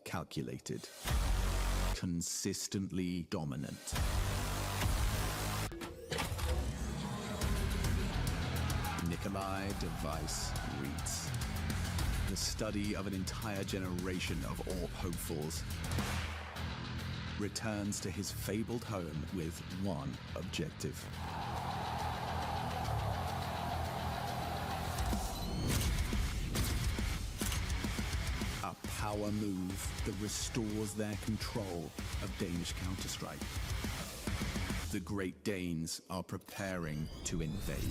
calculated, consistently dominant. Katowice reads the study of an entire generation of AWP hopefuls, returns to his fabled home with one objective. A power move that restores their control of Danish Counter-Strike. The Great Danes are preparing to invade.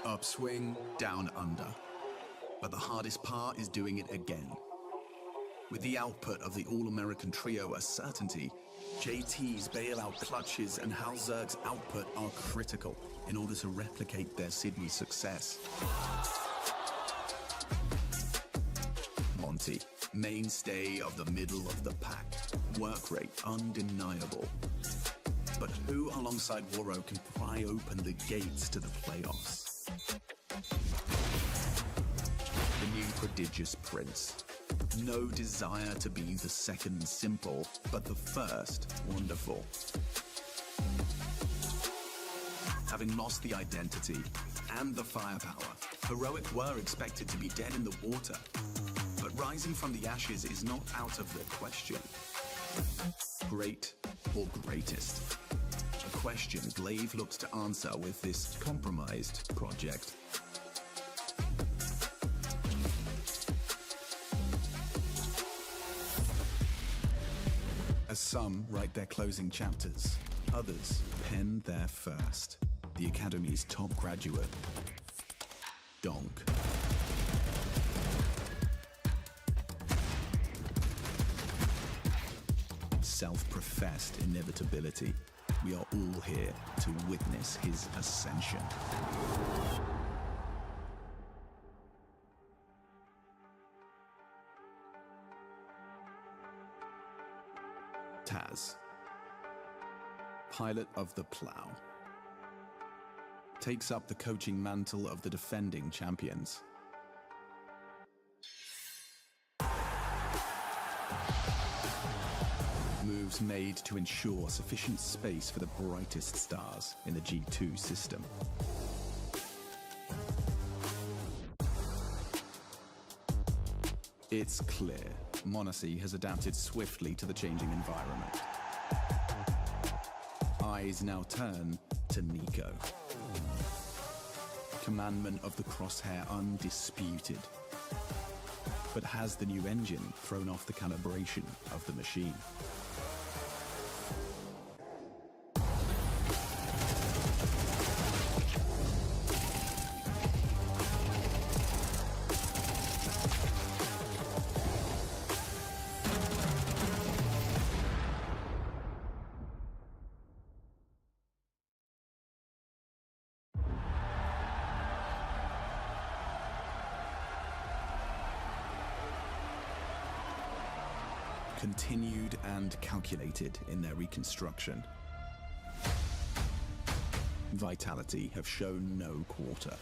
Upswing, down under. But the hardest part is doing it again. With the output of the All-American trio a certainty, JT's bailout clutches and Hal Zerg's output are critical in order to replicate their Sydney success. Monty, mainstay of the middle of the pack, work rate undeniable. But who alongside Waro can pry open the gates to the playoffs? The new prodigious prince. No desire to be the second simple, but the first wonderful. Having lost the identity and the firepower, Heroic were expected to be dead in the water. But rising from the ashes is not out of the question. Great or greatest? A question Glaive looks to answer with this compromised project. As some write their closing chapters, others pen their first. The Academy's top graduate, Donk. Self-professed inevitability. We are all here to witness his ascension. Taz, pilot of the plow, takes up the coaching mantle of the defending champions. Moves made to ensure sufficient space for the brightest stars in the G2 system. It's clear Monacy has adapted swiftly to the changing environment. Eyes now turn to Nico. Commandment of the crosshair undisputed. But has the new engine thrown off the calibration of the machine? Continued and calculated in their reconstruction. Vitality have shown no quarter.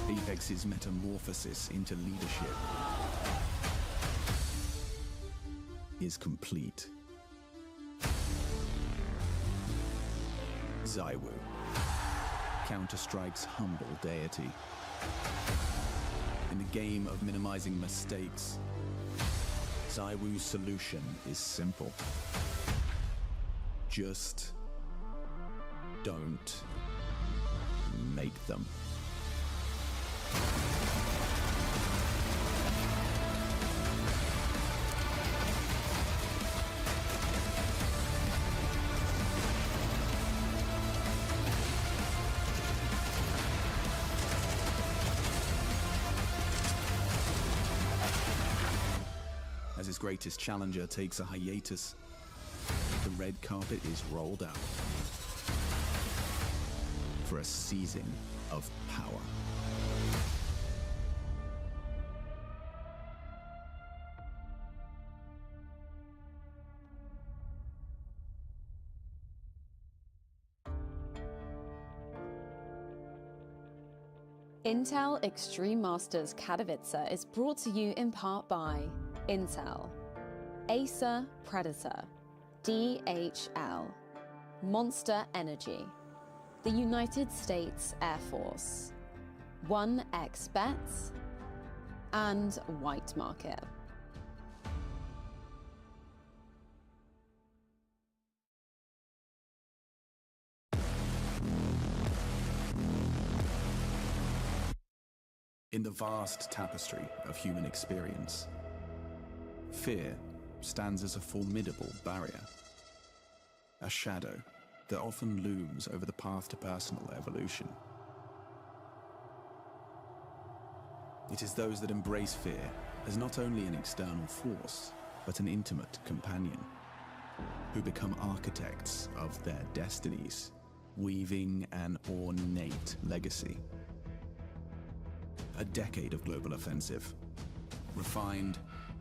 Apex's metamorphosis into leadership is complete. Zywoo, Counter-Strike's humble deity. In the game of minimizing mistakes, Zywoo's solution is simple. Just don't make them. As his greatest challenger takes a hiatus, the red carpet is rolled out. for a seizing of power. Intel Extreme Masters Katowice is brought to you in part by Intel, Acer Predator, DHL, Monster Energy, the United States Air Force, 1xBets, and White Market. In the vast tapestry of human experience, fear stands as a formidable barrier, a shadow that often looms over the path to personal evolution. It is those that embrace fear as not only an external force, but an intimate companion, who become architects of their destinies, weaving an ornate legacy. A decade of global offensive, refined,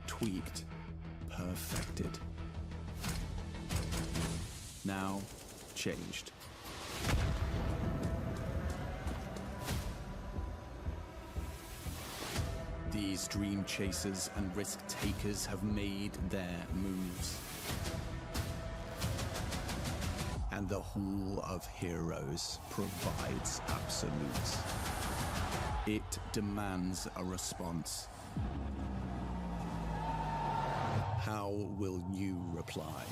tweaked, perfected. Now changed. These dream chasers and risk takers have made their moves. And the Hall of Heroes provides absolutes. It demands a response. How will you reply?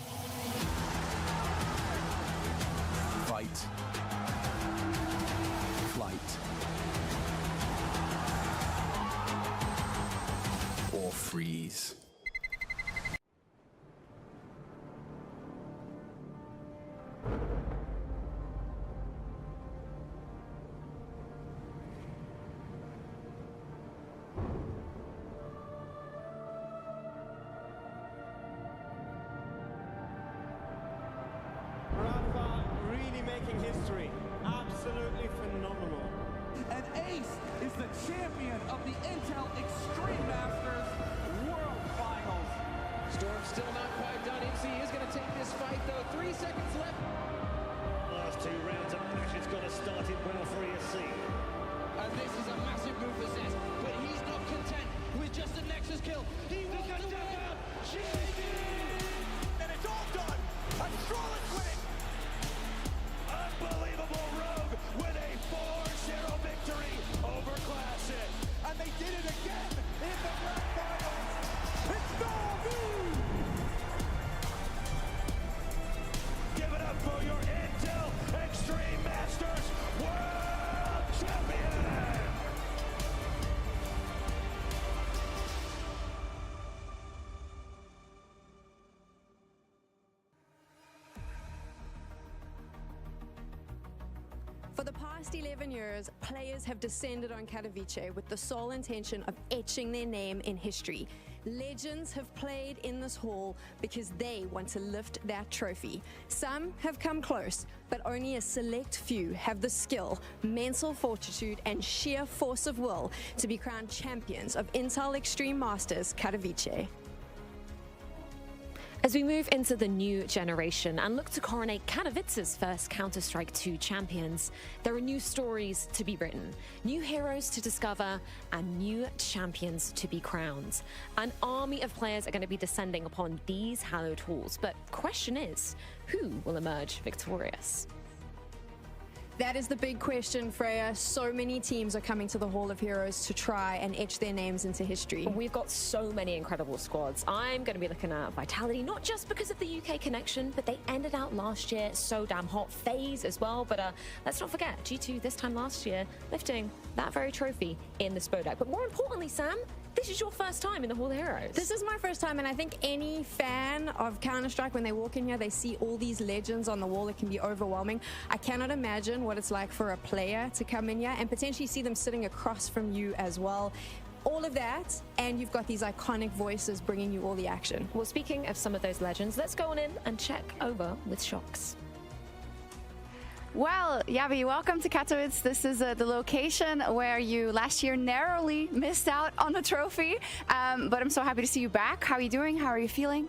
Fight, flight, or freeze. Making history. Absolutely phenomenal. And Ace is the champion of the Intel Extreme Masters World Finals. Storm's still not quite done. MC is going to take this fight, though. 3 seconds left. Last 2 rounds of matches got to start it well for ESC. And this is a massive move for Zez, but he's not content with just a Nexus kill. He wants to win. And it's all done. Astralis winning. Unbelievable Rogue with a 4-0 victory over Classic. And they did it again in the grand finals. It's Navu! Give it up for your Intel Extreme Masters World Champion! For the past 11 years, players have descended on Katowice with the sole intention of etching their name in history. Legends have played in this hall because they want to lift that trophy. Some have come close, but only a select few have the skill, mental fortitude, and sheer force of will to be crowned champions of Intel Extreme Masters Katowice. As we move into the new generation and look to coronate Katowice's first Counter-Strike 2 champions, there are new stories to be written, new heroes to discover, and new champions to be crowned. An army of players are going to be descending upon these hallowed halls, but question is, who will emerge victorious? That is the big question, Freya. So many teams are coming to the Hall of Heroes to try and etch their names into history. We've got so many incredible squads. I'm going to be looking at Vitality, not just because of the UK connection, but they ended out last year so damn hot. FaZe as well, but let's not forget, G2 this time last year, lifting that very trophy in the Spodek. But more importantly, Sam, this is your first time in the Hall of Heroes. This is my first time, and I think any fan of Counter-Strike, when they walk in here, they see all these legends on the wall. It can be overwhelming. I cannot imagine what it's like for a player to come in here and potentially see them sitting across from you as well. All of that, and you've got these iconic voices bringing you all the action. Well, speaking of some of those legends, let's go on in and check over with Shox. Well, Yavi, welcome to Katowice. This is the location where you last year narrowly missed out on the trophy, but I'm so happy to see you back. How are you doing? How are you feeling?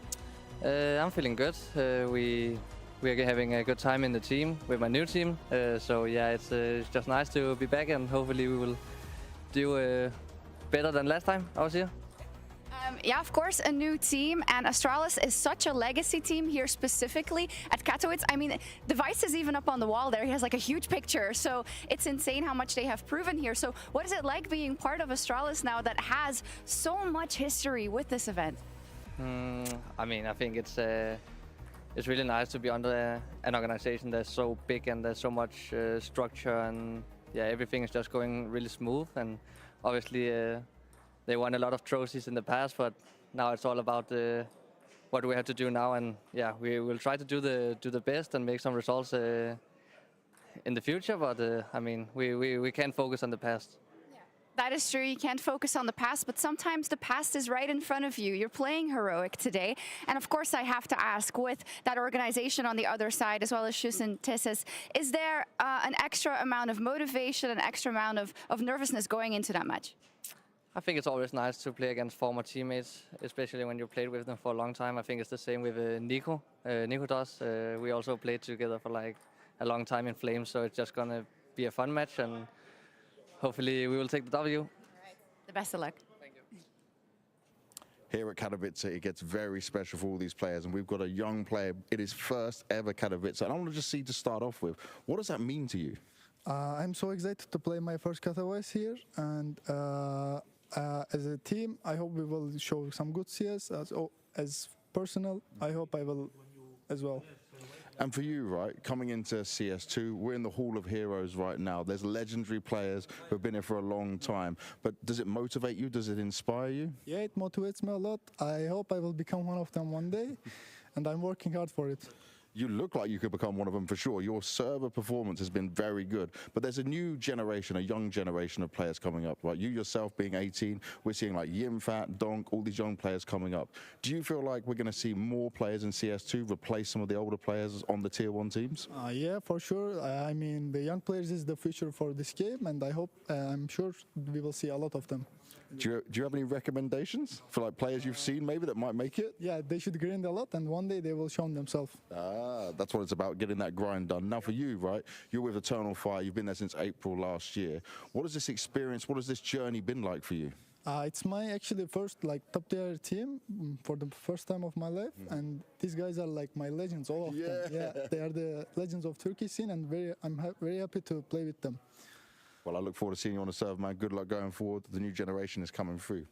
I'm feeling good. We are having a good time in the team with my new team. So yeah, it's just nice to be back, and hopefully we will do better than last time I was here. Yeah, of course, a new team, and Astralis is such a legacy team here specifically at Katowice. I mean, the Vice is even up on the wall there. He has like a huge picture, so it's insane how much they have proven here. So what is it like being part of Astralis now that has so much history with this event? I mean, I think it's really nice to be under an organization that's so big and there's so much structure, and yeah, everything is just going really smooth. And obviously they won a lot of trophies in the past, but now it's all about what we have to do now. And yeah, we will try to do the best and make some results in the future. But I mean, we can't focus on the past. That is true. You can't focus on the past, but sometimes the past is right in front of you. You're playing heroic today. And of course, I have to ask, with that organization on the other side, as well as Shus and Tisses, is there an extra amount of motivation, an extra amount of nervousness going into that match? I think it's always nice to play against former teammates, especially when you played with them for a long time. I think it's the same with Nico. Nico does. We also played together for like a long time in Flames, so it's just going to be a fun match, and hopefully we will take the W. All right. The best of luck. Thank you. Here at Katowice, it gets very special for all these players, and we've got a young player. It is first ever Katowice, and I want to just see to start off with, what does that mean to you? I'm so excited to play my first Katowice here, and as a team, I hope we will show some good CS. As personal, I hope I will as well. And for you, right, coming into CS2, we're in the Hall of Heroes right now. There's legendary players who have been here for a long time. But does it motivate you? Does it inspire you? Yeah, it motivates me a lot. I hope I will become one of them one day, and I'm working hard for it. You look like you could become one of them for sure. Your server performance has been very good. But there's a new generation, a young generation of players coming up, right? You yourself being 18, we're seeing like Yimfat, Donk, all these young players coming up. Do you feel like we're going to see more players in CS2 replace some of the older players on the Tier 1 teams? Yeah, for sure. I mean, the young players is the future for this game, and I'm sure we will see a lot of them. Do you have any recommendations for like players you've seen maybe that might make it? Yeah, they should grind a lot, and one day they will show themselves. That's what it's about, getting that grind done. Now for you, right, you're with Eternal Fire, you've been there since April last year. What has this experience, what has this journey been like for you? It's my actually first like top tier team for the first time of my life, and these guys are like my legends, all of them. Yeah, they are the legends of Turkish scene, and I'm very happy to play with them. Well, I look forward to seeing you on the serve, man. Good luck going forward. The new generation is coming through.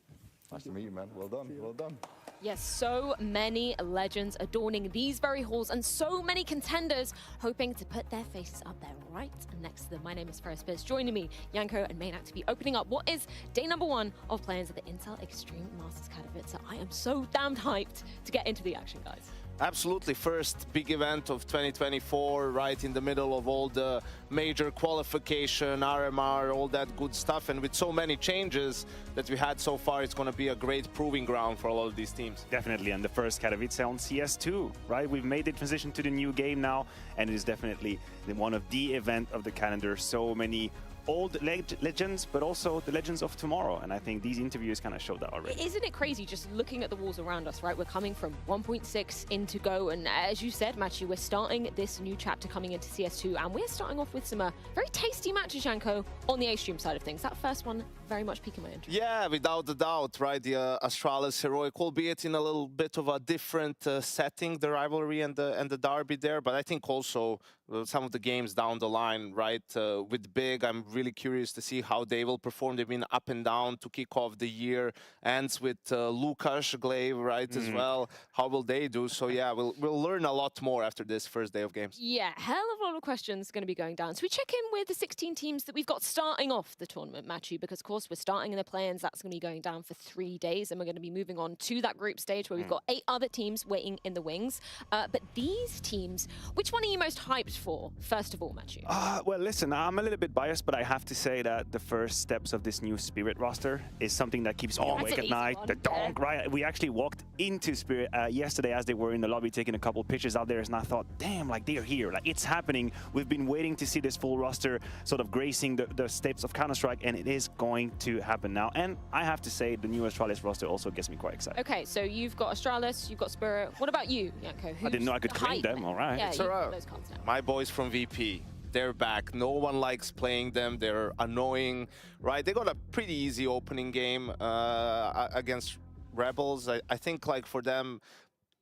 Nice to meet you, man. Well done. Well done. Yes, so many legends adorning these very halls, and so many contenders hoping to put their faces up there right next to them. My name is Ferris Pierce. Joining me, Janko and Mainak, to be opening up what is day number 1 of play-ins at the Intel Extreme Masters Katowice. I am so damned hyped to get into the action, guys. Absolutely, first big event of 2024, right in the middle of all the major qualification, RMR, all that good stuff. And with so many changes that we had so far, it's going to be a great proving ground for a lot of these teams. Definitely, and the first Katowice on CS2, right? We've made the transition to the new game now, and it is definitely one of the event of the calendar. So many old legends, but also the legends of tomorrow, and I think these interviews kind of show that already. Isn't it crazy just looking at the walls around us, right? We're coming from 1.6 into Go, and as you said, Machi, we're starting this new chapter coming into CS2, and we're starting off with some very tasty matches, Janko, on the A-Stream side of things. That first one very much piquing my interest. Yeah, without a doubt, right? The Astralis Heroic, albeit in a little bit of a different setting, the rivalry and the derby there, but I think also some of the games down the line, right? With Big, I'm really curious to see how they will perform. They've been up and down to kick off the year. Ends with Lukas Glaive, right, as well. How will they do? So yeah, we'll learn a lot more after this first day of games. Yeah, hell of a lot of questions going to be going down. So we check in with the 16 teams that we've got starting off the tournament, Machu, because of course we're starting in the play-ins. That's going to be going down for 3 days, and we're going to be moving on to that group stage where we've got 8 other teams waiting in the wings. But these teams, which one are you most hyped for, first of all, Matthew? Well, listen, I'm a little bit biased, but I have to say that the first steps of this new Spirit roster is something that keeps me awake at night. The donk, right? We actually walked into Spirit yesterday as they were in the lobby taking a couple pictures out there, and I thought, damn, like they're here, like it's happening. We've been waiting to see this full roster sort of gracing the steps of Counter-Strike, and it is going to happen now. And I have to say, the new Astralis roster also gets me quite excited. Okay, so you've got Astralis, you've got Spirit. What about you, Yanko? I didn't know I could claim them, all right. Yeah, It's you've all got right. those cards now. My boys from VP, they're back. No one likes playing them. They're annoying, right? They got a pretty easy opening game against Rebels. I think, like, for them,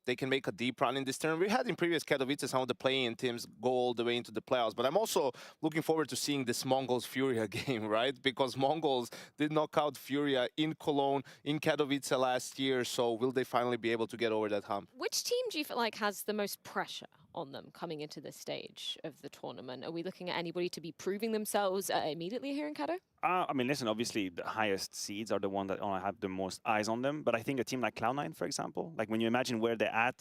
they can make a deep run in this tournament. We had in previous Katowice some of the play-in teams go all the way into the playoffs, but I'm also looking forward to seeing this Mongols Furia game, right? Because Mongols did knock out Furia in Cologne, in Katowice last year, so will they finally be able to get over that hump? Which team do you feel like has the most pressure on them coming into this stage of the tournament? Are we looking at anybody to be proving themselves immediately here in Kato? I mean, listen, obviously the highest seeds are the ones that have the most eyes on them. But I think a team like Cloud9, for example, like when you imagine where they're at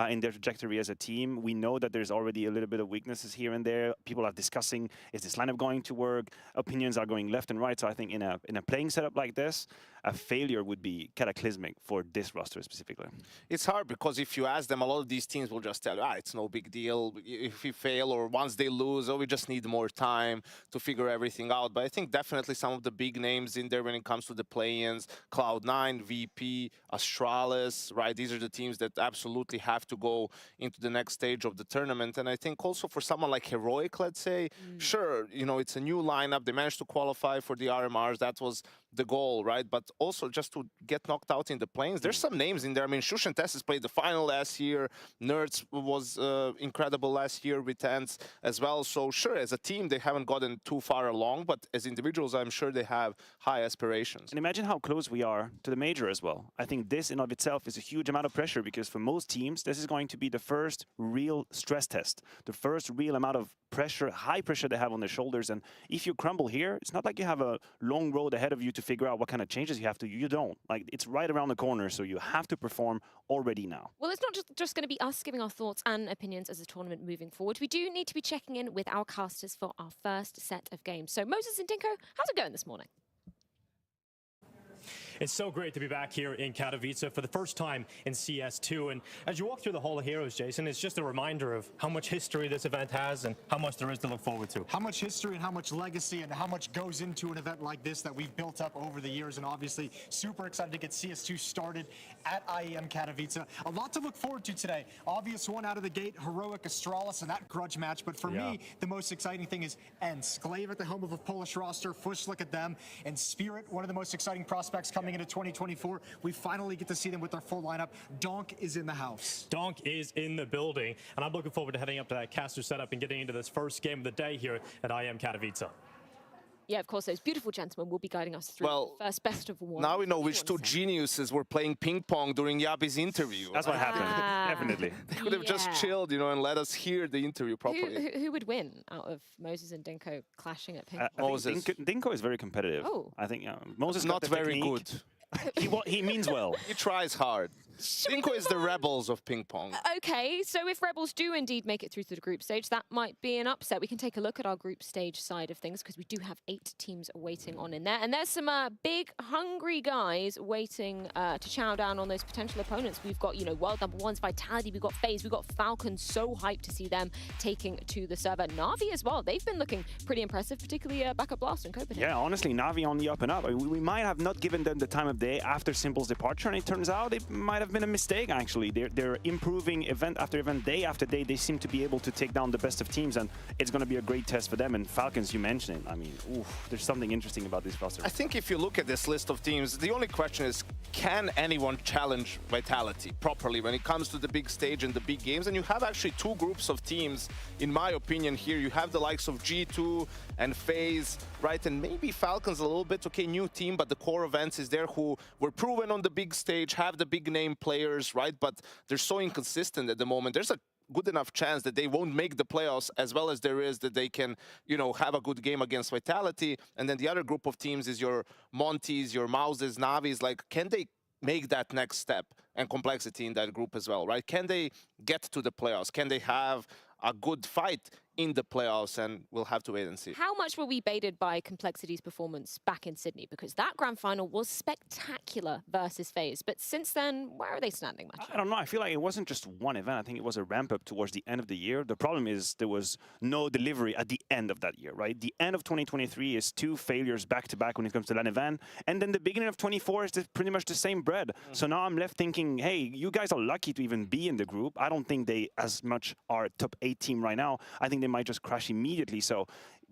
in their trajectory as a team, we know that there's already a little bit of weaknesses here and there. People are discussing, is this lineup going to work? Opinions are going left and right. So I think in a playing setup like this, a failure would be cataclysmic for this roster specifically. It's hard because if you ask them, a lot of these teams will just tell you, it's no big deal if we fail, or once they lose, we just need more time to figure everything out. But I think definitely some of the big names in there when it comes to the play-ins, Cloud9, VP, Astralis, right? These are the teams that absolutely have to go into the next stage of the tournament. And I think also for someone like Heroic, let's say, sure, you know, it's a new lineup. They managed to qualify for the RMRs. That was the goal, right? But also just to get knocked out in the planes. There's some names in there. I mean, Shush and Tess has played the final last year. Nerds was incredible last year with Ants as well. So sure, as a team, they haven't gotten too far along, but as individuals, I'm sure they have high aspirations. And imagine how close we are to the major as well. I think this in of itself is a huge amount of pressure, because for most teams, this is going to be the first real stress test, the first real amount of pressure, high pressure they have on their shoulders. And if you crumble here, it's not like you have a long road ahead of you to figure out what kind of changes you have to. You don't. Like, it's right around the corner, so you have to perform already now. Well, it's not just going to be us giving our thoughts and opinions as a tournament moving forward. We do need to be checking in with our casters for our first set of games. So Moses and Dinko, how's it going this morning? It's so great to be back here in Katowice for the first time in CS2. And as you walk through the Hall of Heroes, Jason, it's just a reminder of how much history this event has and how much there is to look forward to. How much history and how much legacy and how much goes into an event like this that we've built up over the years. And obviously super excited to get CS2 started at IEM Katowice. A lot to look forward to today. Obvious one out of the gate, Heroic Astralis and that grudge match. But for me, the most exciting thing is ENCE. Glaive at the helm of a Polish roster. First look at them. And Spirit, one of the most exciting prospects coming into 2024. We finally get to see them with their full lineup. Donk is in the house. Donk is in the building, and I'm looking forward to heading up to that caster setup and getting into this first game of the day here at IEM Katowice. Yeah, of course, those beautiful gentlemen will be guiding us through the first best of one. Now we know which two geniuses were playing ping pong during Yabi's interview. That's what happened, definitely. They could have just chilled, you know, and let us hear the interview properly. Who would win out of Moses and Dinko clashing at ping pong? Moses. Dinko is very competitive. Oh. I think Moses not got the very technique. good. He means well. He tries hard. Dinko is the rebels of ping pong. Okay, so if Rebels do indeed make it through to the group stage, that might be an upset. We can take a look at our group stage side of things, because we do have 8 teams waiting on in there. And there's some big, hungry guys waiting to chow down on those potential opponents. We've got, you know, world #1's Vitality, we've got FaZe, we've got Falcon. So hyped to see them taking to the server. Na'Vi as well. They've been looking pretty impressive, particularly Backup Blast in Copenhagen. Yeah, honestly, Na'Vi on the up and up. We might have not given them the time of day after Simple's departure, and it turns out it might have been a mistake, actually. They're improving event after event, day after day. They seem to be able to take down the best of teams, and it's going to be a great test for them. And Falcons, you mentioned it. I mean, there's something interesting about this roster. I think if you look at this list of teams, the only question is, can anyone challenge Vitality properly when it comes to the big stage and the big games? And you have actually 2 groups of teams, in my opinion, here. You have the likes of G2 and FaZe, right? And maybe Falcons a little bit, okay, new team, but the core events is there, who were proven on the big stage, have the big name players, right? But they're so inconsistent at the moment. There's a good enough chance that they won't make the playoffs, as well as there is that they can, you know, have a good game against Vitality. And then the other group of teams is your Monties, your Mouses, Navis. Like, can they make that next step and complexity in that group as well, right? Can they get to the playoffs? Can they have a good fight in the playoffs, and we'll have to wait and see. How much were we baited by Complexity's performance back in Sydney? Because that grand final was spectacular versus FaZe. But since then, where are they standing, Matthew? I don't know. I feel like it wasn't just one event. I think it was a ramp up towards the end of the year. The problem is there was no delivery at the end of that year, right? The end of 2023 is 2 failures back to back when it comes to that event. And then the beginning of 24 is pretty much the same bread. So now I'm left thinking, hey, you guys are lucky to even be in the group. I don't think they as much are a top 8 team right now. I think they might just crash immediately. So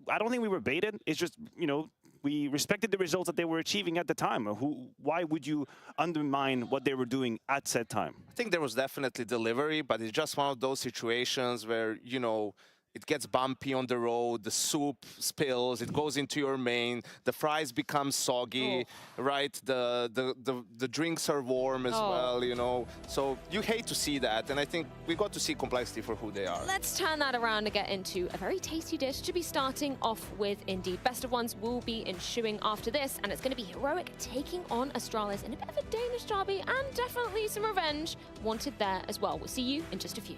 I don't think we were baited. It's just, you know, we respected the results that they were achieving at the time. Why would you undermine what they were doing at said time? I think there was definitely delivery, but it's just one of those situations where, you know, it gets bumpy on the road, the soup spills, it goes into your main, the fries become soggy, right? The drinks are warm as well, you know. So you hate to see that, and I think we got to see Complexity for who they are. Let's turn that around and get into a very tasty dish to be starting off with indeed. Best of ones will be ensuing after this, and it's going to be Heroic taking on Astralis in a bit of a Danish derby, and definitely some revenge wanted there as well. We'll see you in just a few.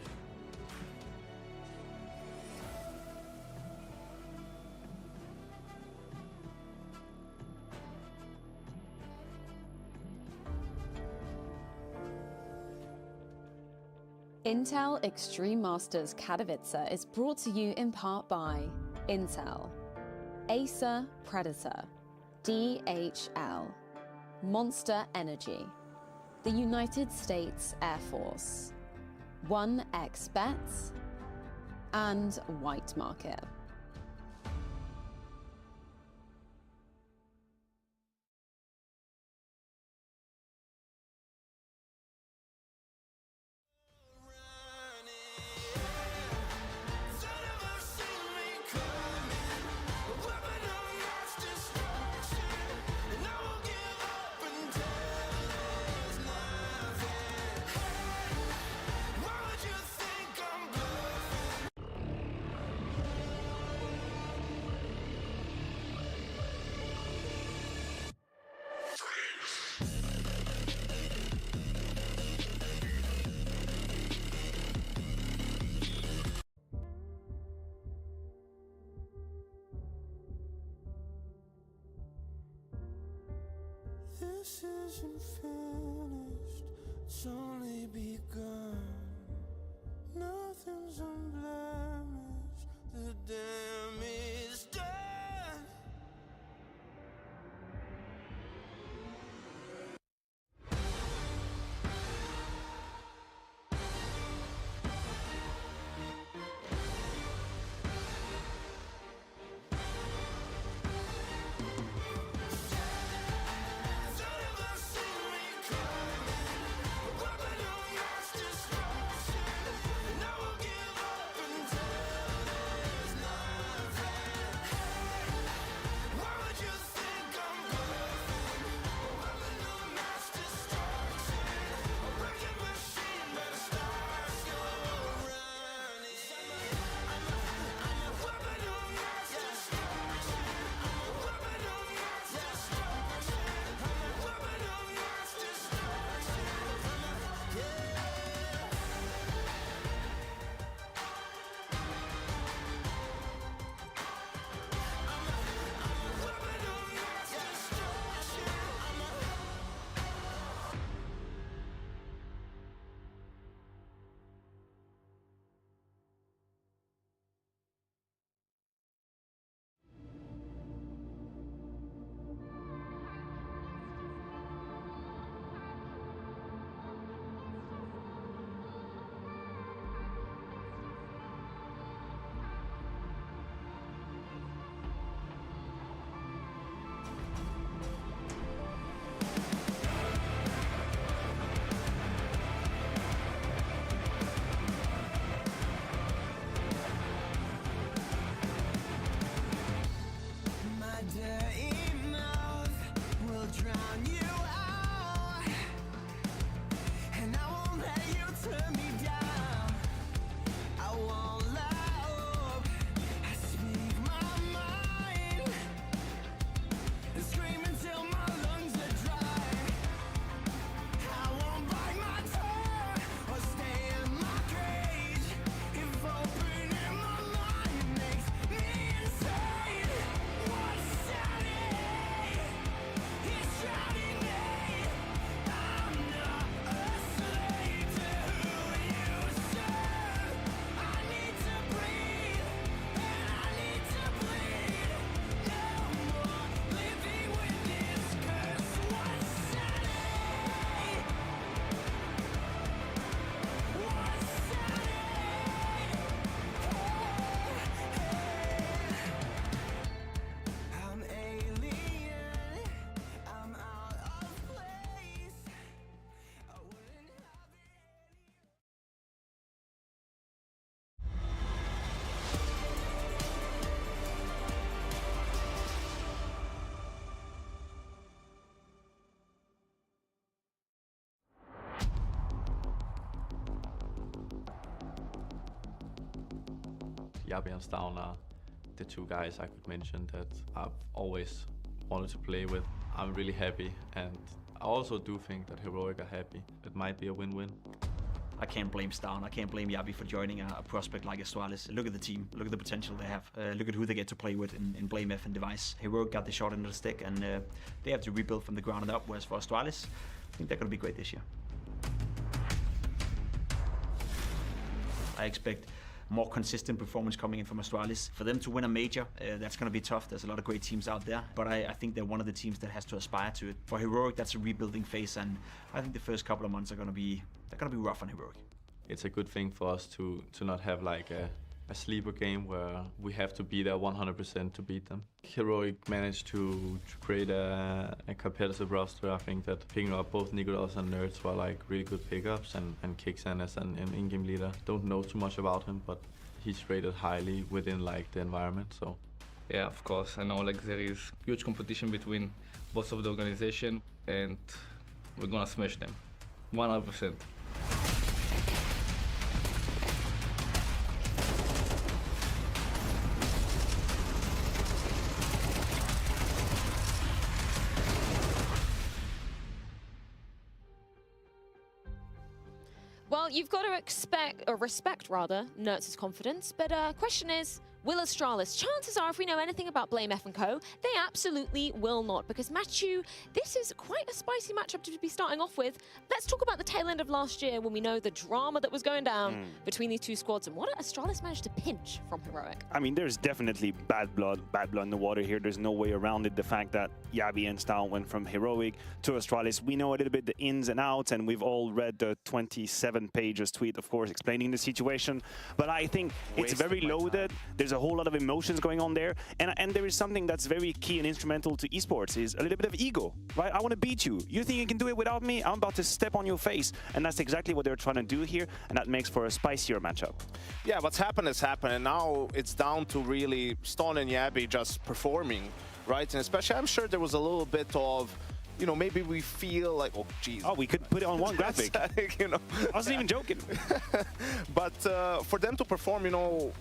Intel Extreme Masters Katowice is brought to you in part by Intel, Acer Predator, DHL, Monster Energy, the United States Air Force, 1xBet, and White Market. This isn't finished, it's only begun. Nothing's unblemished, the damage done. Yabi and Stavn are the two guys I could mention that I've always wanted to play with. I'm really happy, and I also do think that Heroic are happy. It might be a win-win. I can't blame Stavn, I can't blame Yabi for joining a prospect like Astralis. Look at the team, look at the potential they have. Look at who they get to play with in Blame F and Device. Heroic got the shot into the stick, and they have to rebuild from the ground up, whereas for Astralis, I think they're going to be great this year. I expect more consistent performance coming in from Astralis. For them to win a major, that's going to be tough. There's a lot of great teams out there, but I think they're one of the teams that has to aspire to it. For Heroic, that's a rebuilding phase, and I think the first couple of months are going to be rough on Heroic. It's a good thing for us to not have like a sleeper game where we have to be there 100% to beat them. Heroic managed to create a competitive roster. I think that picking up both Nicolas and Nerds were like really good pickups, and Kixan as an in-game leader. Don't know too much about him, but he's rated highly within like the environment. So yeah, of course. I know like there is huge competition between both of the organization, and we're gonna smash them 100%. Well, you've got to respect rather, Nertz's confidence, but question is, will Astralis? Chances are, if we know anything about Blame F and Co, they absolutely will not, because Matthew, this is quite a spicy matchup to be starting off with. Let's talk about the tail end of last year when we know the drama that was going down between these two squads, and what Astralis managed to pinch from Heroic. I mean, there's definitely bad blood in the water here. There's no way around it. The fact that Yabi and Stavn went from Heroic to Astralis, we know a little bit the ins and outs, and we've all read the 27 pages tweet, of course, explaining the situation. But I think it's very loaded. There's a whole lot of emotions going on there, and there is something that's very key and instrumental to esports, is a little bit of ego, right? I want to beat you. You think you can do it without me? I'm about to step on your face, and that's exactly what they're trying to do here, and that makes for a spicier matchup. Yeah, what's happened has happened, and now it's down to really Stavn and Yabi just performing, right? And especially, I'm sure there was a little bit of, you know, maybe we feel like, oh, geez. Oh, we could put it on one graphic. You know, I wasn't even joking. But for them to perform, you know,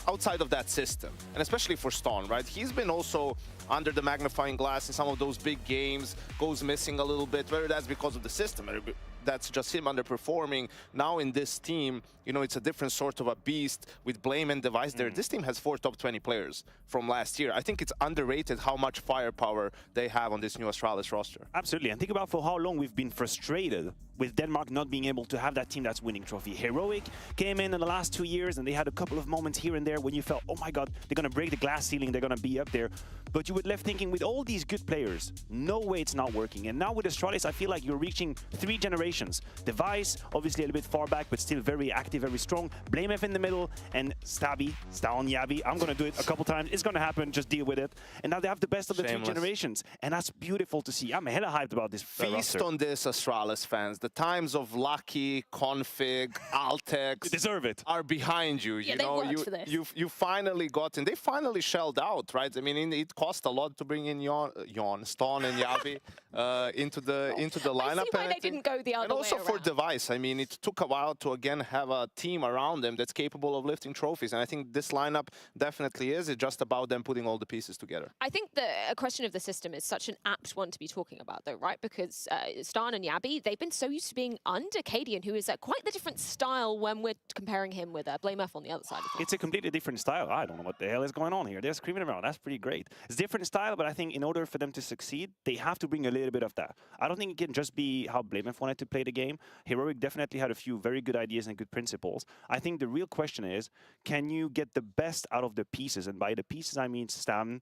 outside of that system, and especially for Stavn, right? He's been also under the magnifying glass in some of those big games, goes missing a little bit, whether that's because of the system, or that's just him underperforming. Now in this team, you know, it's a different sort of a beast with Blame and Device there. This team has 4 top 20 players from last year. I think it's underrated how much firepower they have on this new Astralis roster. Absolutely, and think about for how long we've been frustrated with Denmark not being able to have that team that's winning trophy. Heroic came in the last 2 years, and they had a couple of moments here and there when you felt, oh my god, they're gonna break the glass ceiling, they're gonna be up there. But you were left thinking, with all these good players, no way it's not working. And now with Astralis, I feel like you're reaching 3 generations. Device, obviously a little bit far back, but still very active, very strong. Blame F in the middle, and Stavn, Yabi. I'm gonna do it a couple times. It's gonna happen, just deal with it. And now they have the best of the 3 generations. And that's beautiful to see. I'm hella hyped about this Feast roster. on this, Astralis fans. The times of Lucky, Config, Altex you deserve it. Are behind you. Yeah, you they know, worked for this. you finally got in. They finally shelled out, right? I mean, it cost a lot to bring in Stavn and Yabi into the lineup. I see why they didn't go the other way. And also for Device, I mean, it took a while to again have a team around them that's capable of lifting trophies. And I think this lineup definitely is. It's just about them putting all the pieces together. I think a question of the system is such an apt one to be talking about, though, right? Because Stavn and Yabi, they've been so used to being under Cadian, who is quite the different style when we're comparing him with Blame F on the other side of things. It's a completely different style. I don't know what the hell is going on here. They're screaming around. That's pretty great. It's different style, but I think in order for them to succeed, they have to bring a little bit of that. I don't think it can just be how Blame F wanted to play the game. Heroic definitely had a few very good ideas and good principles. I think the real question is, can you get the best out of the pieces? And by the pieces, I mean Stavn,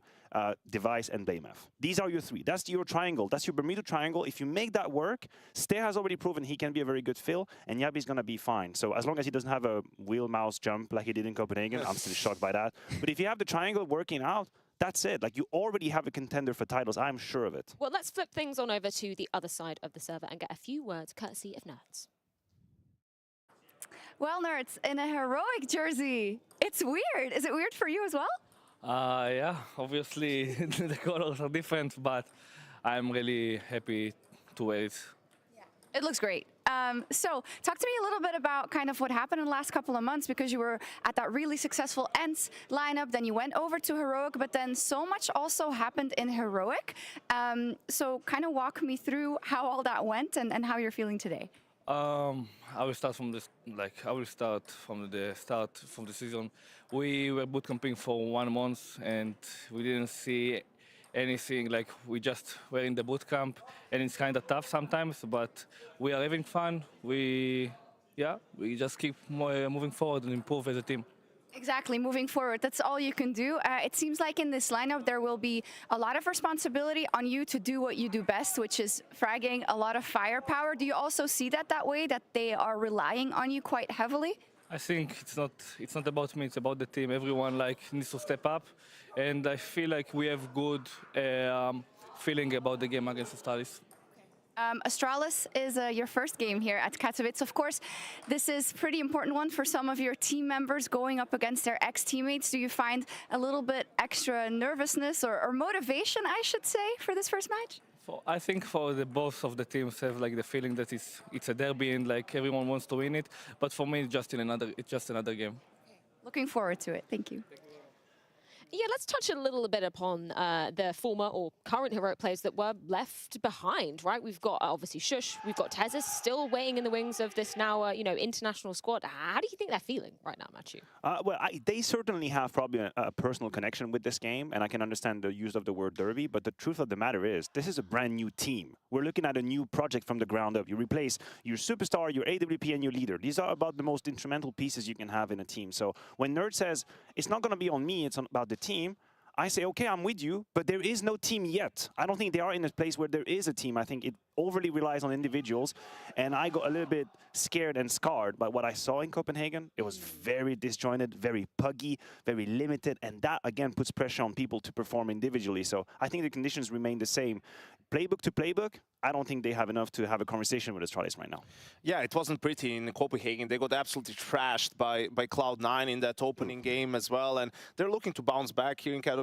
Device, and Blame F. These are your 3. That's your triangle. That's your Bermuda Triangle. If you make that work, Stair has already proven he can be a very good fill, and Yabi's going to be fine. So as long as he doesn't have a wheel mouse jump like he did in Copenhagen, I'm still shocked by that. But if you have the triangle working out, that's it. Like, you already have a contender for titles. I'm sure of it. Well, let's flip things on over to the other side of the server and get a few words courtesy of Nerds. Well, Nerds, in a Heroic jersey, it's weird. Is it weird for you as well? Yeah, obviously the colors are different, but I'm really happy to wear it. It looks great. So talk to me a little bit about kind of what happened in the last couple of months, because you were at that really successful ENTS lineup, then you went over to Heroic, but then so much also happened in Heroic. So kind of walk me through how all that went and how you're feeling today. I will start from this. I will start from the season. We were bootcamping for 1 month, and we didn't see anything. Like, we just were in the boot camp, and it's kind of tough sometimes, but we are having fun. We just keep moving forward and improve as a team. Exactly, moving forward, that's all you can do. It seems like in this lineup there will be a lot of responsibility on you to do what you do best, which is fragging, a lot of firepower. Do you also see that way, that they are relying on you quite heavily? I think it's not about me, it's about the team. Everyone needs to step up, and I feel like we have good feeling about the game against Astralis. Astralis is your first game here at Katowice. Of course, this is a pretty important one for some of your team members going up against their ex-teammates. Do you find a little bit extra nervousness or motivation, I should say, for this first match? I think for both of the teams have the feeling that it's a derby and everyone wants to win it. But for me, it's just another game. Looking forward to it. Thank you. Yeah, let's touch a little bit upon the former or current Heroic players that were left behind, right? We've got obviously Shush, we've got Tezis still waiting in the wings of this now, international squad. How do you think they're feeling right now, Matthew? Well, they certainly have probably a personal connection with this game, and I can understand the use of the word derby, but the truth of the matter is, this is a brand new team. We're looking at a new project from the ground up. You replace your superstar, your AWP, and your leader. These are about the most instrumental pieces you can have in a team. So when Nerd says, it's not going to be on me, it's about the team, I say, okay, I'm with you, but there is no team yet. I don't think they are in a place where there is a team. I think it overly relies on individuals, and I got a little bit scared and scarred by what I saw in Copenhagen. It was very disjointed, very puggy, very limited, and that, again, puts pressure on people to perform individually. So I think the conditions remain the same. Playbook to playbook, I don't think they have enough to have a conversation with Astralis right now. Yeah, it wasn't pretty in Copenhagen. They got absolutely trashed by Cloud9 in that opening game as well, and they're looking to bounce back here in Katowice.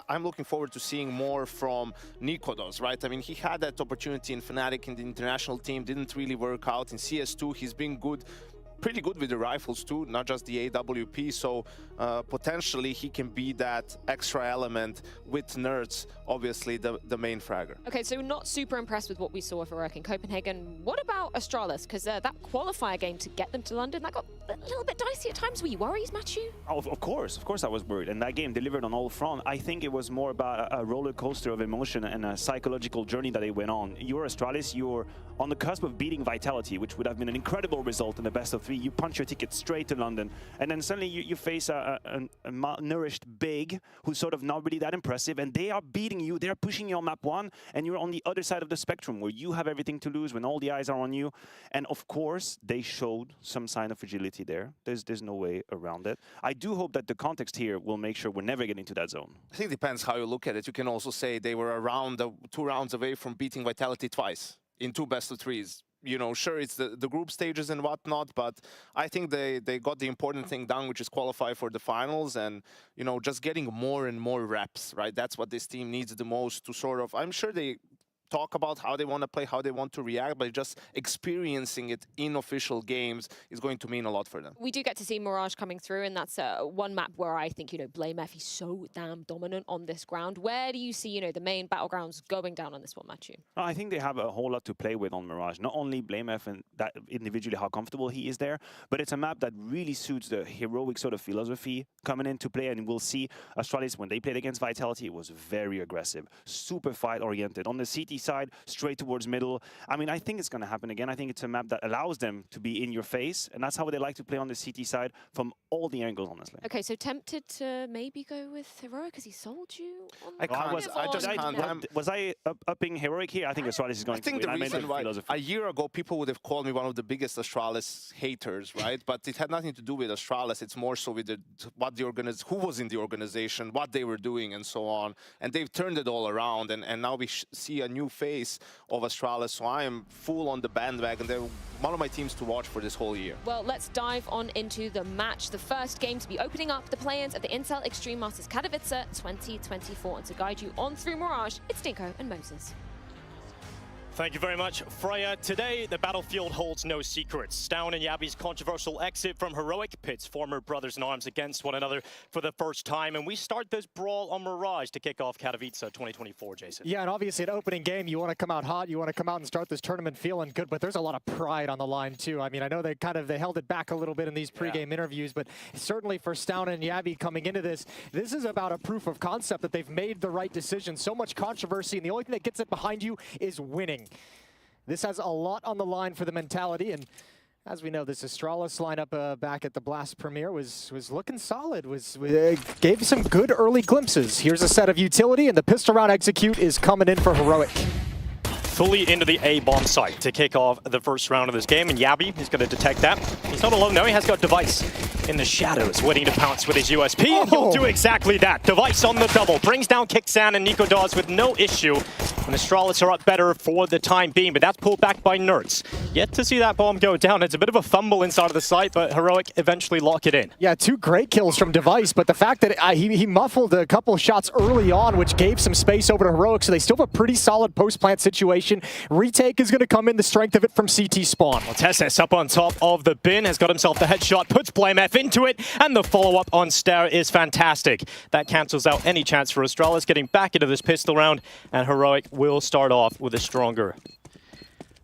I'm looking forward to seeing more from Nikodos, right? I mean, he had that opportunity in Fnatic in the international team, didn't really work out. In CS2, he's been good. Pretty good with the rifles too, not just the AWP, so potentially he can be that extra element with Nerds, obviously the main fragger. Okay, so not super impressed with what we saw of Heroic in Copenhagen. What about Astralis? Because that qualifier game to get them to London, that got a little bit dicey at times. Were you worried, Matthew? Oh, of course I was worried, and that game delivered on all fronts. I think it was more about a roller coaster of emotion and a psychological journey that they went on. You're Astralis, you're on the cusp of beating Vitality, which would have been an incredible result in the best of 3. You punch your ticket straight to London, and then suddenly you face a malnourished Big who's sort of not really that impressive, and they are beating you, they're pushing you on map 1, and you're on the other side of the spectrum where you have everything to lose when all the eyes are on you. And of course, they showed some sign of fragility there. There's no way around it. I do hope that the context here will make sure we're never getting to that zone. I think it depends how you look at it. You can also say they were around 2 rounds away from beating Vitality twice in 2 best-of-3s. You know, sure, it's the group stages and whatnot, but I think they got the important thing done, which is qualify for the finals and, you know, just getting more and more reps, right? That's what this team needs the most to sort of, I'm sure they talk about how they want to play, how they want to react, but just experiencing it in official games is going to mean a lot for them. We do get to see Mirage coming through, and that's one map where I think, BlameF is so damn dominant on this ground. Where do you see, the main battlegrounds going down on this one, Matthew? I think they have a whole lot to play with on Mirage. Not only BlameF and that individually how comfortable he is there, but it's a map that really suits the Heroic sort of philosophy coming into play, and we'll see Astralis, when they played against Vitality, it was very aggressive, super fight-oriented. On the CT side, straight towards middle. I mean, I think it's going to happen again. I think it's a map that allows them to be in your face, and that's how they like to play on the CT side from all the angles, honestly. Okay, so tempted to maybe go with Heroic because he sold you on Was I upping Heroic here? I think Astralis is going to win. I think the reason why a year ago people would have called me one of the biggest Astralis haters, right? But it had nothing to do with Astralis. It's more so with who was in the organization, what they were doing, and so on. And they've turned it all around, and now we see a new face of Astralis. So I am full on the bandwagon. They're one of my teams to watch for this whole year. Well, let's dive on into the match. The first game to be opening up the play-ins of the Intel Extreme Masters Katowice 2024. And to guide you on through Mirage, it's Dinko and Moses. Thank you very much, Freya. Today, the battlefield holds no secrets. Stown and Yabi's controversial exit from Heroic pits former brothers-in-arms against one another for the first time. And we start this brawl on Mirage to kick off Katowice 2024, Jason. Yeah, and obviously an opening game, you want to come out hot, you want to come out and start this tournament feeling good, but there's a lot of pride on the line too. I mean, I know they held it back a little bit in these pregame interviews, but certainly for Stown and Yabi coming into this is about a proof of concept that they've made the right decision. So much controversy, and the only thing that gets it behind you is winning. This has a lot on the line for the mentality, and as we know, this Astralis lineup back at the Blast Premiere was looking solid, gave some good early glimpses. Here's a set of utility, and the pistol round execute is coming in for Heroic. Fully into the A bomb site to kick off the first round of this game, and Yabi is going to detect that. He's not alone though, he has got Device in the shadows, waiting to pounce with his USP, and he'll do exactly that. Device on the double, brings down Kixan and Nico Dawes with no issue. And Astralis are up better for the time being, but that's pulled back by Nerds. Yet to see that bomb go down. It's a bit of a fumble inside of the site, but Heroic eventually lock it in. Yeah, 2 great kills from Device, but the fact that he muffled a couple shots early on, which gave some space over to Heroic, so they still have a pretty solid post-plant situation. Retake is going to come in, the strength of it from CT Spawn. Well, Tesses up on top of the bin, has got himself the headshot, puts Blame F into it, and the follow-up on Stair is fantastic. That cancels out any chance for Astralis getting back into this pistol round, and Heroic will start off with a stronger.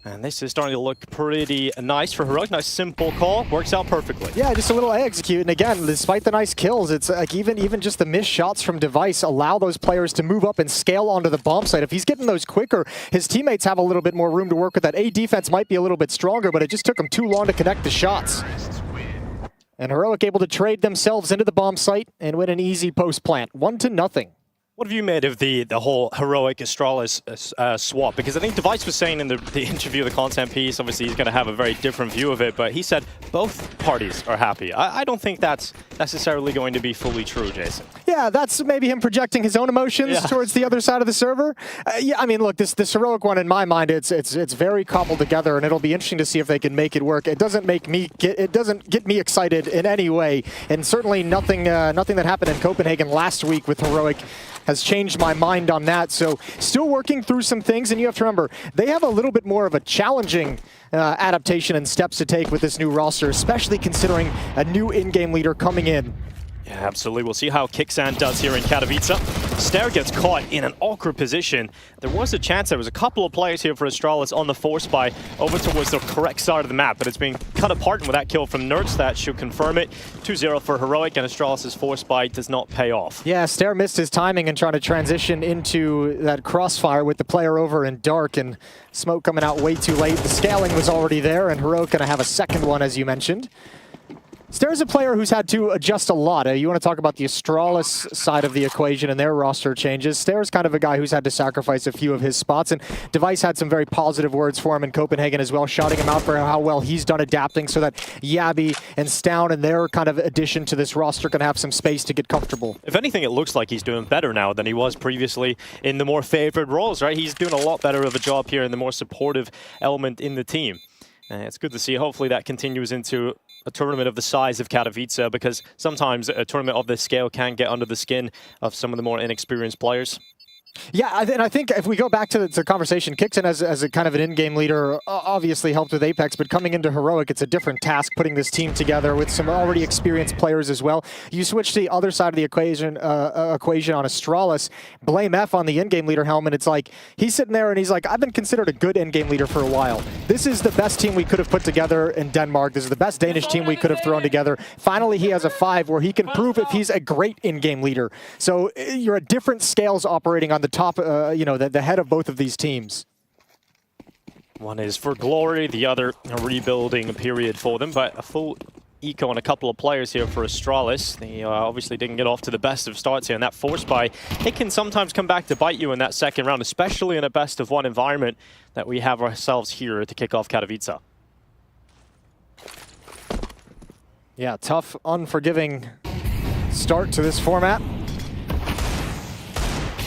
And this is starting to look pretty nice for Heroic. Nice simple call, works out perfectly. Yeah, just a little A execute, and again, despite the nice kills, it's like even just the missed shots from Device allow those players to move up and scale onto the bomb site. If he's getting those quicker, his teammates have a little bit more room to work with. That A defense might be a little bit stronger, but it just took him too long to connect the shots. And Heroic able to trade themselves into the bomb site and win an easy post plant, 1-0. What have you made of the whole Heroic Astralis swap? Because I think Device was saying in the interview, the content piece, obviously he's going to have a very different view of it, but he said both parties are happy. I don't think that's necessarily going to be fully true, Jason. Yeah, that's maybe him projecting his own emotions towards the other side of the server. Yeah, I mean, look, this Heroic one, in my mind, it's very cobbled together, and it'll be interesting to see if they can make it work. It doesn't get me excited in any way, and certainly nothing that happened in Copenhagen last week with Heroic has changed my mind on that. So still working through some things, and you have to remember, they have a little bit more of a challenging adaptation and steps to take with this new roster, especially considering a new in-game leader coming in. Yeah, absolutely. We'll see how Kixan does here in Katowice. Stair gets caught in an awkward position. There was a chance, there was a couple of players here for Astralis on the force buy over towards the correct side of the map, but it's being cut apart, and with that kill from Nerds, that should confirm it. 2-0 for Heroic, and Astralis' force buy does not pay off. Yeah, Stair missed his timing and trying to transition into that crossfire with the player over in dark, and smoke coming out way too late. The scaling was already there, and Heroic gonna have a second one, as you mentioned. Stair's a player who's had to adjust a lot. You want to talk about the Astralis side of the equation and their roster changes. Stair's kind of a guy who's had to sacrifice a few of his spots, and Device had some very positive words for him in Copenhagen as well, shouting him out for how well he's done adapting so that Yabi and Stown and their kind of addition to this roster can have some space to get comfortable. If anything, it looks like he's doing better now than he was previously in the more favored roles, right? He's doing a lot better of a job here in the more supportive element in the team. It's good to see. Hopefully that continues into a tournament of the size of Katowice, because sometimes a tournament of this scale can get under the skin of some of the more inexperienced players. Yeah, and I think if we go back to the conversation, Kixan as a kind of an in-game leader obviously helped with Apex, but coming into Heroic, it's a different task putting this team together with some already experienced players as well. You switch to the other side of the equation on Astralis, Blame F on the in-game leader helmet. It's like he's sitting there and he's like, I've been considered a good in-game leader for a while. This is the best team we could have put together in Denmark. This is the best Danish team we could have thrown together. Finally, he has a 5 where he can prove if he's a great in-game leader. So you're at different scales operating on the top, the head of both of these teams. One is for glory, the other a rebuilding period for them, but a full eco on a couple of players here for Astralis. They obviously didn't get off to the best of starts here, and that force buy, it can sometimes come back to bite you in that second round, especially in a best-of-1 environment that we have ourselves here to kick off Katowice. Yeah, tough, unforgiving start to this format.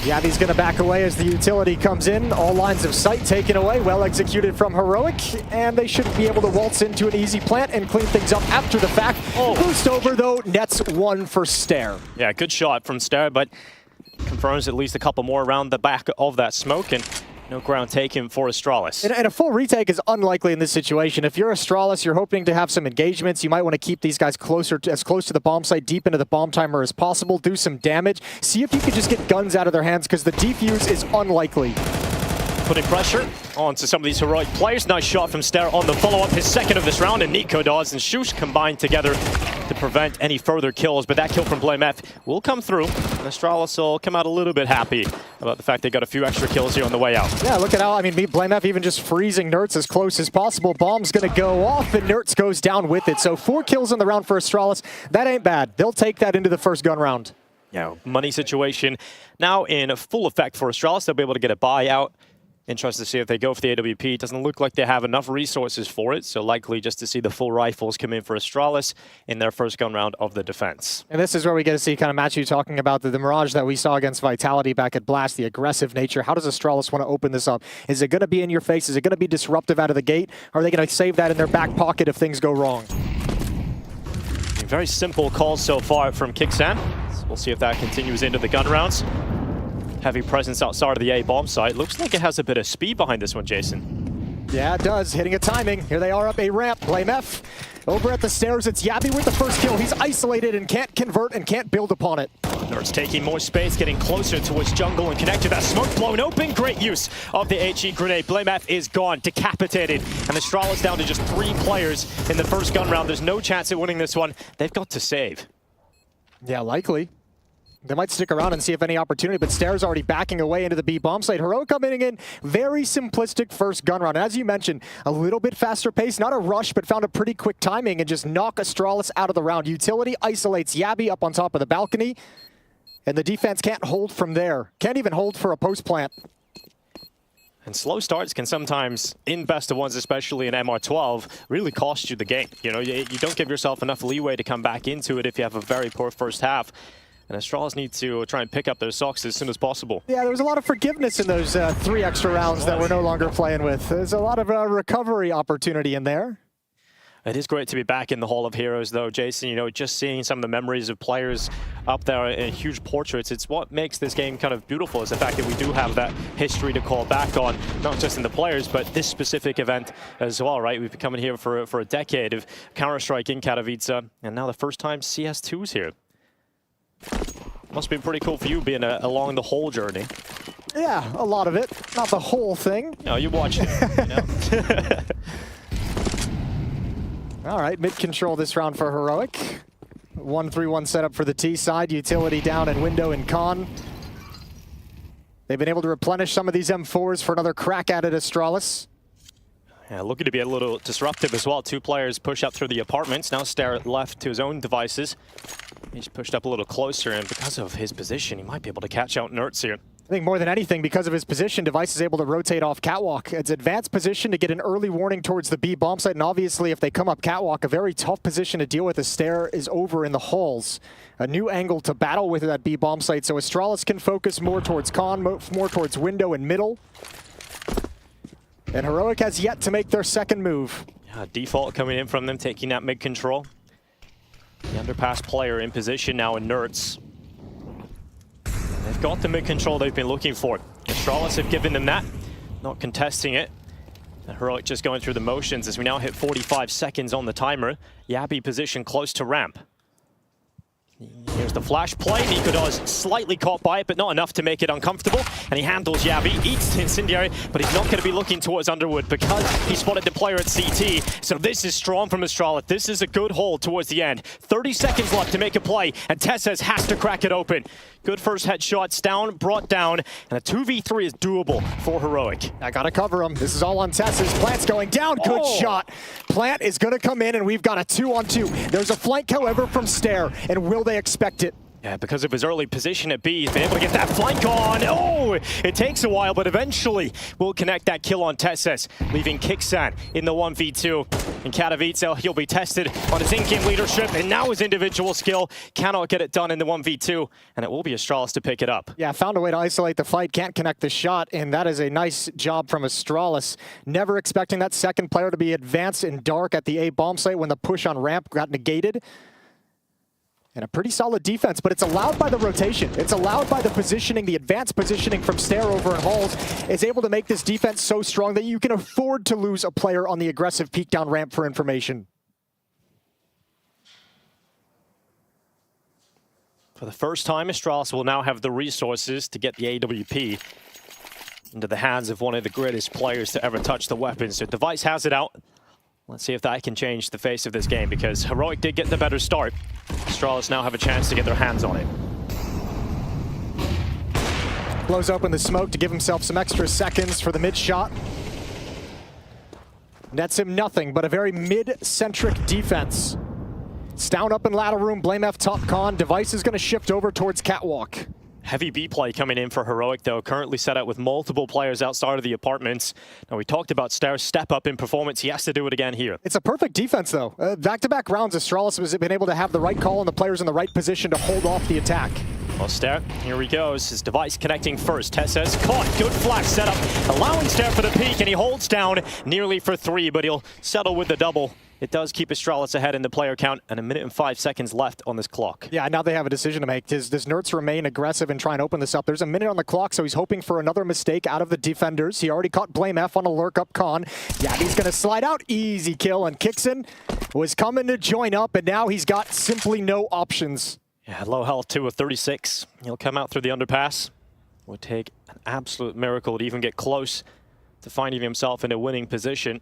Yabi's going to back away as the utility comes in. All lines of sight taken away. Well executed from Heroic. And they should be able to waltz into an easy plant and clean things up after the fact. Boost over, though. Nets 1 for Stair. Yeah, good shot from Stair, but confirms at least a couple more around the back of that smoke. And No ground taken for Astralis. And a full retake is unlikely in this situation. If you're Astralis, you're hoping to have some engagements. You might want to keep these guys as close to the bomb site, deep into the bomb timer as possible. Do some damage. See if you can just get guns out of their hands, because the defuse is unlikely. Putting pressure onto some of these heroic players. Nice shot from Ster on the follow-up, his second of this round, and Nico Dawes and Shush combined together to prevent any further kills. But that kill from BlameF will come through, and Astralis will come out a little bit happy about the fact they got a few extra kills here on the way out. Yeah, look at how, I mean, BlameF even just freezing Nertz as close as possible. Bomb's going to go off, and Nertz goes down with it. So 4 kills in the round for Astralis. That ain't bad. They'll take that into the first gun round. Yeah, money situation now in full effect for Astralis. They'll be able to get a buyout. Interested to see if they go for the AWP. It doesn't look like they have enough resources for it, so likely just to see the full rifles come in for Astralis in their first gun round of the defense. And this is where we get to see kind of Matthew talking about the Mirage that we saw against Vitality back at Blast, the aggressive nature. How does Astralis want to open this up? Is it going to be in your face? Is it going to be disruptive out of the gate? Or are they going to save that in their back pocket if things go wrong? Very simple calls so far from Kixan. So we'll see if that continues into the gun rounds. Heavy presence outside of the A bomb site. Looks like it has a bit of speed behind this one, Jason. Yeah, it does. Hitting a timing. Here they are up A ramp. BlameF. Over at the stairs, it's Yabi with the first kill. He's isolated and can't convert and can't build upon it. Nertz taking more space, getting closer towards jungle and connected. That smoke blown open. Great use of the HE grenade. BlameF is gone, decapitated. And Astralis down to just 3 players in the first gun round. There's no chance at winning this one. They've got to save. Yeah, likely. They might stick around and see if any opportunity, but Stair's already backing away into the B bomb site. Heroic coming in, very simplistic first gun round. As you mentioned, a little bit faster pace, not a rush, but found a pretty quick timing and just knock Astralis out of the round. Utility isolates Yabi up on top of the balcony, and the defense can't hold from there. Can't even hold for a post plant. And slow starts can sometimes, in best of ones, especially in MR12, really cost you the game. You know, you don't give yourself enough leeway to come back into it if you have a very poor first half. And Astralis need to try and pick up their socks as soon as possible. Yeah, there was a lot of forgiveness in those 3 extra rounds that we're no longer playing with. There's a lot of recovery opportunity in there. It is great to be back in the Hall of Heroes, though, Jason. You know, just seeing some of the memories of players up there in huge portraits, it's what makes this game kind of beautiful, is the fact that we do have that history to call back on, not just in the players, but this specific event as well, right? We've been coming here for a decade of Counter-Strike in Katowice, and now the first time CS2's here. Must be pretty cool for you being along the whole journey. Yeah, a lot of it. Not the whole thing. No, you watched it. You know? All right, mid-control this round for Heroic. 1-3-1 setup for the T side. Utility down and window and con. They've been able to replenish some of these M4s for another crack at it, Astralis. Yeah, looking to be a little disruptive as well. 2 players push up through the apartments. Now Stare left to his own devices. He's pushed up a little closer, and because of his position, he might be able to catch out Nertz here. I think more than anything, because of his position, Device is able to rotate off Catwalk. It's advanced position to get an early warning towards the B bomb site, and obviously if they come up Catwalk, a very tough position to deal with. The Stare is over in the halls. A new angle to battle with that B bomb site, so Astralis can focus more towards con, more towards window and middle. And Heroic has yet to make their second move. Yeah, default coming in from them, taking that mid-control. The underpass player in position now in Nertz. They've got the mid-control they've been looking for. Astralis have given them that, not contesting it. And Heroic just going through the motions as we now hit 45 seconds on the timer. Yabi position close to ramp. Here's the flash play. Nico Dawes slightly caught by it, but not enough to make it uncomfortable. And he handles Yabi, eats Incendiary, but he's not going to be looking towards Underwood because he spotted the player at CT. So this is strong from Astralis. This is a good hold towards the end. 30 seconds left to make a play, and Tesses has to crack it open. Good first headshots down, brought down, and a 2v3 is doable for Heroic. I gotta cover him. This is all on Tesses. Plant's going down. Good shot. Plant is gonna come in, and we've got a 2-on-2. There's a flank, however, from Stare, and will they expect it? Yeah, because of his early position at B, he's been able to get that flank on. Oh, it takes a while, but eventually we'll connect that kill on Tesses, leaving Kixan in the 1v2. In Katowice, he'll be tested on his in-game leadership, and now his individual skill cannot get it done in the 1v2, and it will be Astralis to pick it up. Yeah, found a way to isolate the fight, can't connect the shot, and that is a nice job from Astralis. Never expecting that second player to be advanced in dark at the A bomb site when the push on ramp got negated. And a pretty solid defense, but it's allowed by the rotation. It's allowed by the positioning, the advanced positioning from Stair over at Halls is able to make this defense so strong that you can afford to lose a player on the aggressive peek down ramp for information. For the first time, Astralis will now have the resources to get the AWP into the hands of one of the greatest players to ever touch the weapon. So Device has it out. Let's see if that can change the face of this game, because Heroic did get the better start. Astralis now have a chance to get their hands on it. Blows open the smoke to give himself some extra seconds for the mid shot. Nets him nothing but a very mid-centric defense. It's down up in ladder room, Blame F top con. Device is going to shift over towards Catwalk. Heavy B play coming in for Heroic, though, currently set up with multiple players outside of the apartments. Now, we talked about Stair's step up in performance. He has to do it again here. It's a perfect defense, though. Back-to-back rounds, Astralis has been able to have the right call and the players in the right position to hold off the attack. Well, Stair, here he goes. His Device connecting first. Tessa's caught. Good flash setup, allowing Stair for the peak, and he holds down nearly for 3, but he'll settle with the double. It does keep Astralis ahead in the player count, and 1 minute and 5 seconds left on this clock. Yeah, now they have a decision to make. Does Nertz remain aggressive and try and open this up? There's 1 minute on the clock, so he's hoping for another mistake out of the defenders. He already caught Blame F on a lurk up con. Yeah, he's going to slide out. Easy kill, and Kixon was coming to join up, and now he's got simply no options. Yeah, low health too of 36. He'll come out through the underpass. Would take an absolute miracle to even get close to finding himself in a winning position.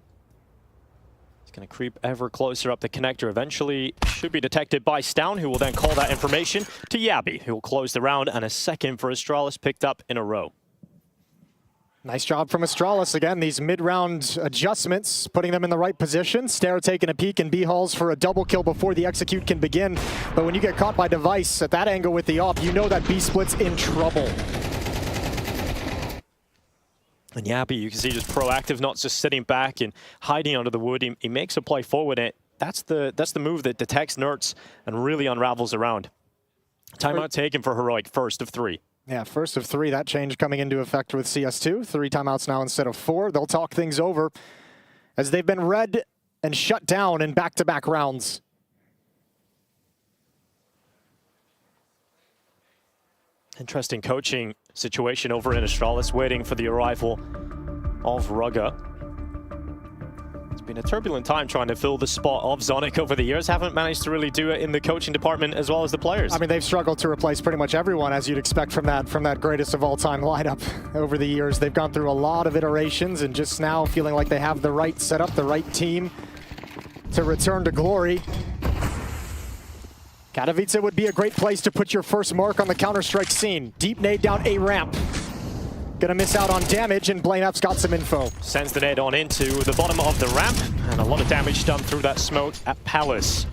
Going to creep ever closer up the connector. Eventually should be detected by Stown, who will then call that information to Yabi, who will close the round, and a second for Astralis picked up in a row. Nice job from Astralis. Again, these mid-round adjustments, putting them in the right position. Stair taking a peek and B-Halls for a double kill before the execute can begin. But when you get caught by Device at that angle with the op, you know that B-Split's in trouble. And Yabi, you can see just proactive, not just sitting back and hiding under the wood. He makes a play forward, and that's the move that detects Nertz and really unravels around. Timeout taken for Heroic, first of 3. Yeah, first of 3. That change coming into effect with CS2. 3 timeouts now instead of 4. They'll talk things over as they've been read and shut down in back-to-back rounds. Interesting coaching situation over in Astralis, waiting for the arrival of Rugger. It's been a turbulent time trying to fill the spot of Zonic over the years. Haven't managed to really do it in the coaching department as well as the players. I mean, they've struggled to replace pretty much everyone, as you'd expect from that greatest of all time lineup over the years. They've gone through a lot of iterations and just now feeling like they have the right setup, the right team to return to glory. Katowice would be a great place to put your first mark on the Counter-Strike scene. Deep nade down A ramp. Gonna miss out on damage, and Blame F's got some info. Sends the nade on into the bottom of the ramp, and a lot of damage done through that smoke at Palace.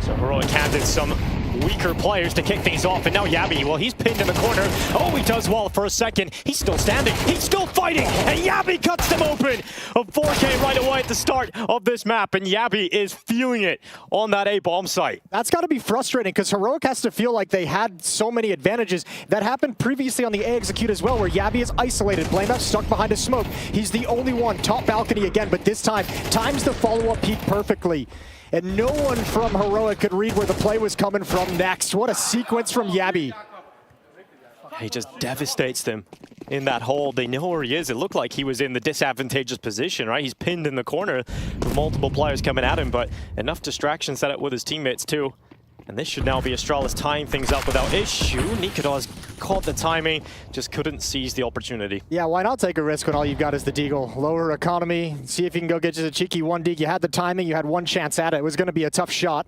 So Heroic handed some weaker players to kick things off, and now Yabi, well, he's pinned in the corner. Oh, he does well for a second. He's still standing. He's still fighting, and Yabi cuts them open. A 4K right away at the start of this map, and Yabi is feeling it on that A-bomb site. That's got to be frustrating, because Heroic has to feel like they had so many advantages. That happened previously on the A execute as well, where Yabi is isolated. Blame F stuck behind a smoke. He's the only one. Top balcony again, but this time, times the follow-up peak perfectly. And no one from Heroic could read where the play was coming from next. What a sequence from Yabi. He just devastates them in that hole. They know where he is. It looked like he was in the disadvantageous position, right? He's pinned in the corner with multiple players coming at him, but enough distraction set up with his teammates too. And this should now be Astralis tying things up without issue. Nikodos caught the timing, just couldn't seize the opportunity. Yeah, why not take a risk when all you've got is the deagle? Lower economy, see if you can go get just a cheeky 1 dig. You had the timing, you had one chance at it. It was going to be a tough shot.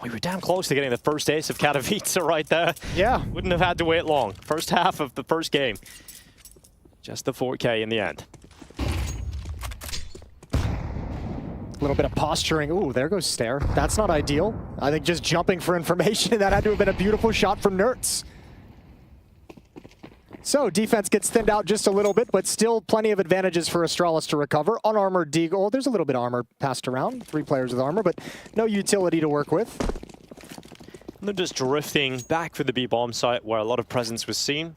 We were damn close to getting the first ace of Katowice right there. Yeah. Wouldn't have had to wait long. First half of the first game. Just the 4K in the end. A little bit of posturing. Ooh, there goes Stair. That's not ideal. I think just jumping for information, that had to have been a beautiful shot from Nertz. So defense gets thinned out just a little bit, but still plenty of advantages for Astralis to recover. Unarmored deagle. There's a little bit of armor passed around. 3 players with armor, but no utility to work with. And they're just drifting back for the B-bomb site where a lot of presence was seen.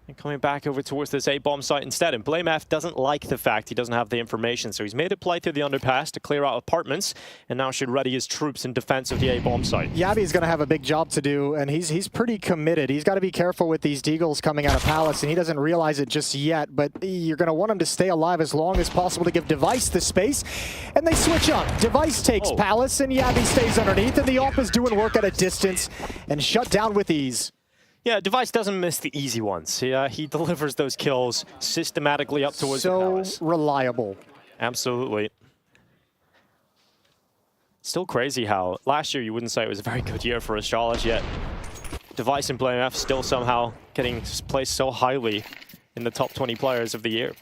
and coming back over towards this A-bomb site instead. And BlameF doesn't like the fact he doesn't have the information, so he's made a play through the underpass to clear out apartments, and now should ready his troops in defense of the A-bomb site. Yabi's going to have a big job to do, and he's pretty committed. He's got to be careful with these deagles coming out of Palace, and he doesn't realize it just yet, but you're going to want him to stay alive as long as possible to give Device the space, and they switch up. Device takes Palace, and Yabi stays underneath, and the AWP is doing work at a distance and shut down with ease. Yeah, Device doesn't miss the easy ones. He delivers those kills systematically up towards the Palace. So reliable. Absolutely. Still crazy how last year you wouldn't say it was a very good year for Astralis, yet Device and BlameF still somehow getting placed so highly in the top 20 players of the year.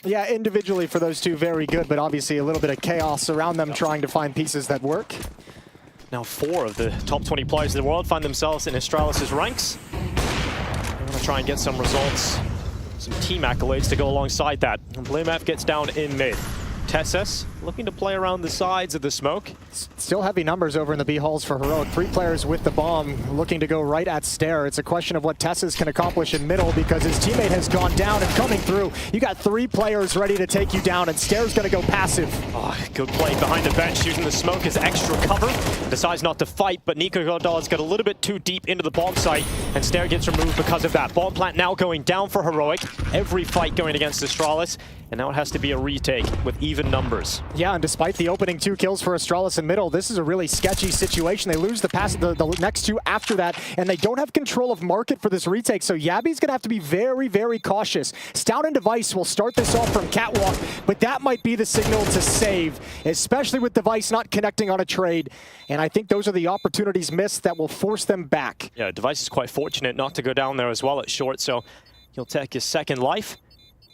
Yeah, individually for those two, very good, but obviously a little bit of chaos around them trying to find pieces that work. Now 4 of the top 20 players in the world find themselves in Astralis' ranks. They want to try and get some results, some team accolades to go alongside that. And BlameF gets down in mid. Tessus looking to play around the sides of the smoke. Still heavy numbers over in the B halls for Heroic. 3 players with the bomb looking to go right at Stair. It's a question of what Tessus can accomplish in middle because his teammate has gone down and coming through. You got 3 players ready to take you down, and Stair's going to go passive. Oh, good play behind the bench, using the smoke as extra cover. Decides not to fight, but Nico Godard's got a little bit too deep into the bomb site, and Stair gets removed because of that. Bomb plant now going down for Heroic. Every fight going against Astralis, and now it has to be a retake with even numbers. Yeah, and despite the opening 2 kills for Astralis in middle, this is a really sketchy situation. They lose the next 2 after that, and they don't have control of market for this retake, so Yabi's going to have to be very, very cautious. Stout and Device will start this off from Catwalk, but that might be the signal to save, especially with Device not connecting on a trade, and I think those are the opportunities missed that will force them back. Yeah, Device is quite fortunate not to go down there as well at short, so he'll take his second life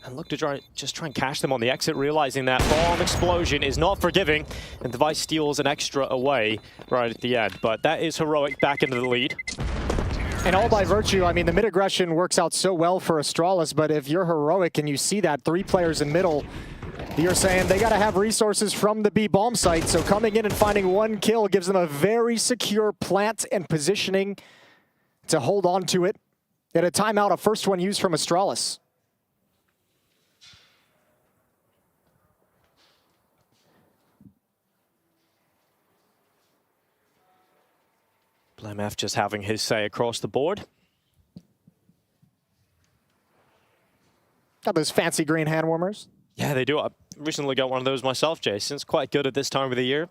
and look to try and cash them on the exit, realizing that bomb explosion is not forgiving, and Device steals an extra away right at the end. But that is Heroic back into the lead. And all by virtue, I mean, the mid aggression works out so well for Astralis, but if you're Heroic and you see that 3 players in middle, you're saying they got to have resources from the B bomb site, so coming in and finding 1 kill gives them a very secure plant and positioning to hold on to it. At a timeout, a first one used from Astralis. BlameF just having his say across the board. Got those fancy green hand warmers. Yeah, they do. I recently got one of those myself, Jason. It's quite good at this time of the year.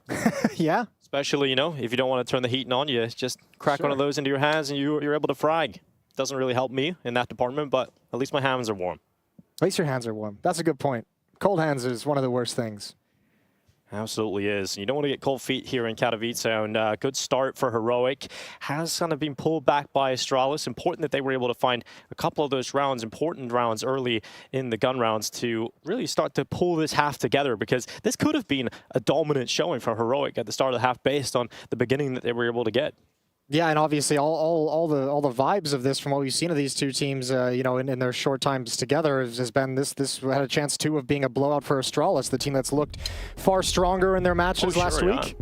Yeah. Especially, you know, if you don't want to turn the heat on, you just crack one of those into your hands and you're able to frag. Doesn't really help me in that department, but at least my hands are warm. At least your hands are warm. That's a good point. Cold hands is one of the worst things. Absolutely is. You don't want to get cold feet here in Katowice, and good start for Heroic. Has kind of been pulled back by Astralis. Important that they were able to find a couple of those rounds, important rounds early in the gun rounds to really start to pull this half together, because this could have been a dominant showing for Heroic at the start of the half based on the beginning that they were able to get. Yeah, and obviously all the vibes of this from what we've seen of these two teams, you know, in their short times together has been this had a chance too of being a blowout for Astralis, the team that's looked far stronger in their matches last week.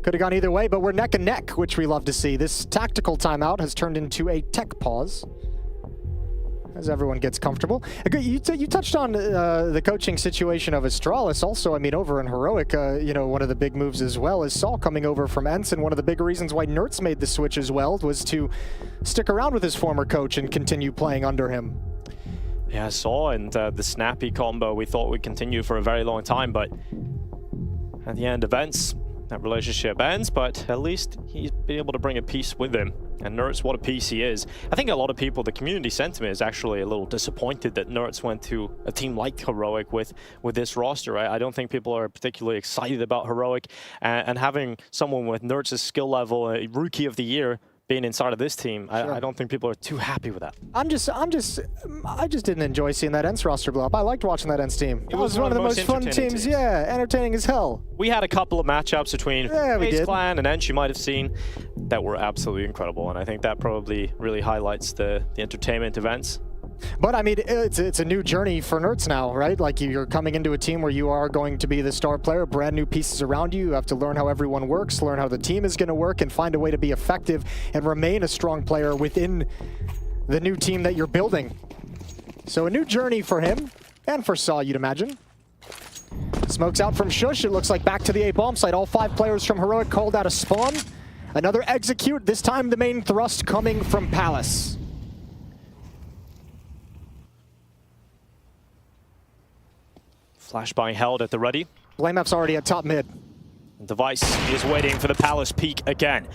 Could have gone either way, but we're neck and neck, which we love to see. This tactical timeout has turned into a tech pause as everyone gets comfortable. You touched on the coaching situation of Astralis. Also, I mean, over in Heroic, you know, one of the big moves as well is Saul coming over from Ensign. One of the big reasons why Nertz made the switch as well was to stick around with his former coach and continue playing under him. Yeah, Saul and the snappy combo we thought would continue for a very long time, but at the end, events, that relationship ends, but at least he's been able to bring a piece with him. And Nertz, what a piece he is. I think a lot of people, the community sentiment is actually a little disappointed that Nertz went to a team like Heroic with this roster. I don't think people are particularly excited about Heroic, and having someone with Nertz's skill level, a rookie of the year, being inside of this team, sure. I don't think people are too happy with that. I just didn't enjoy seeing that ENCE roster blow up. I liked watching that ENCE team. It was one of the most fun teams. Yeah, entertaining as hell. We had a couple of matchups between FaZe Clan and ENCE you might have seen that were absolutely incredible, and I think that probably really highlights the entertainment events. But I mean, it's a new journey for Nertz now, right? Like you're coming into a team where you are going to be the star player, brand new pieces around you. You have to learn how everyone works, learn how the team is going to work, and find a way to be effective and remain a strong player within the new team that you're building. So a new journey for him, and for Saw, you'd imagine. Smokes out from Shush. It looks like back to the A bomb site. All 5 players from Heroic called out a spawn. Another execute, this time the main thrust coming from Palace. Flashbang held at the ready. BlameF's already at top mid. Device is waiting for the Palace peak again.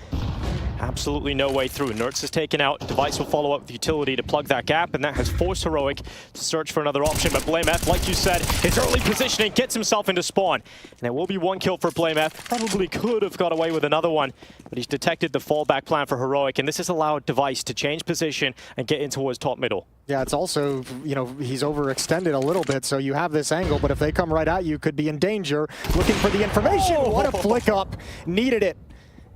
Absolutely no way through. Nertz is taken out. Device will follow up with utility to plug that gap, and that has forced Heroic to search for another option. But BlameF, like you said, his early positioning gets himself into spawn. And it will be 1 kill for BlameF. Probably could have got away with another one, but he's detected the fallback plan for Heroic, and this has allowed Device to change position and get in towards top middle. Yeah, it's also, you know, he's overextended a little bit, so you have this angle, but if they come right at you, could be in danger. Looking for the information. Oh. What a flick up. Needed it.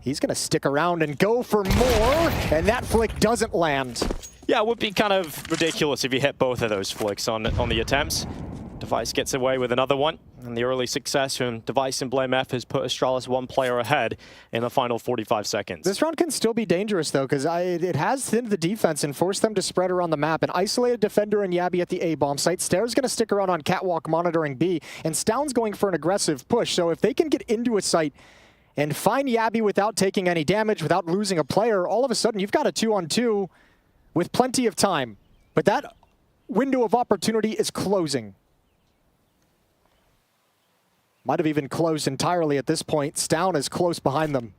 He's going to stick around and go for more, and that flick doesn't land. Yeah, it would be kind of ridiculous if you hit both of those flicks on the attempts. Device gets away with another one, and the early success from Device and BlameF has put Astralis 1 player ahead in the final 45 seconds. This round can still be dangerous, though, because it has thinned the defense and forced them to spread around the map. An isolated Defender and Yabby at the A bomb site. Stair's going to stick around on Catwalk monitoring B, and Stound's going for an aggressive push. So if they can get into a site and find Yabby without taking any damage, without losing a player, all of a sudden you've got a 2-on-2 with plenty of time. But that window of opportunity is closing. Might have even closed entirely at this point. Stound is close behind them.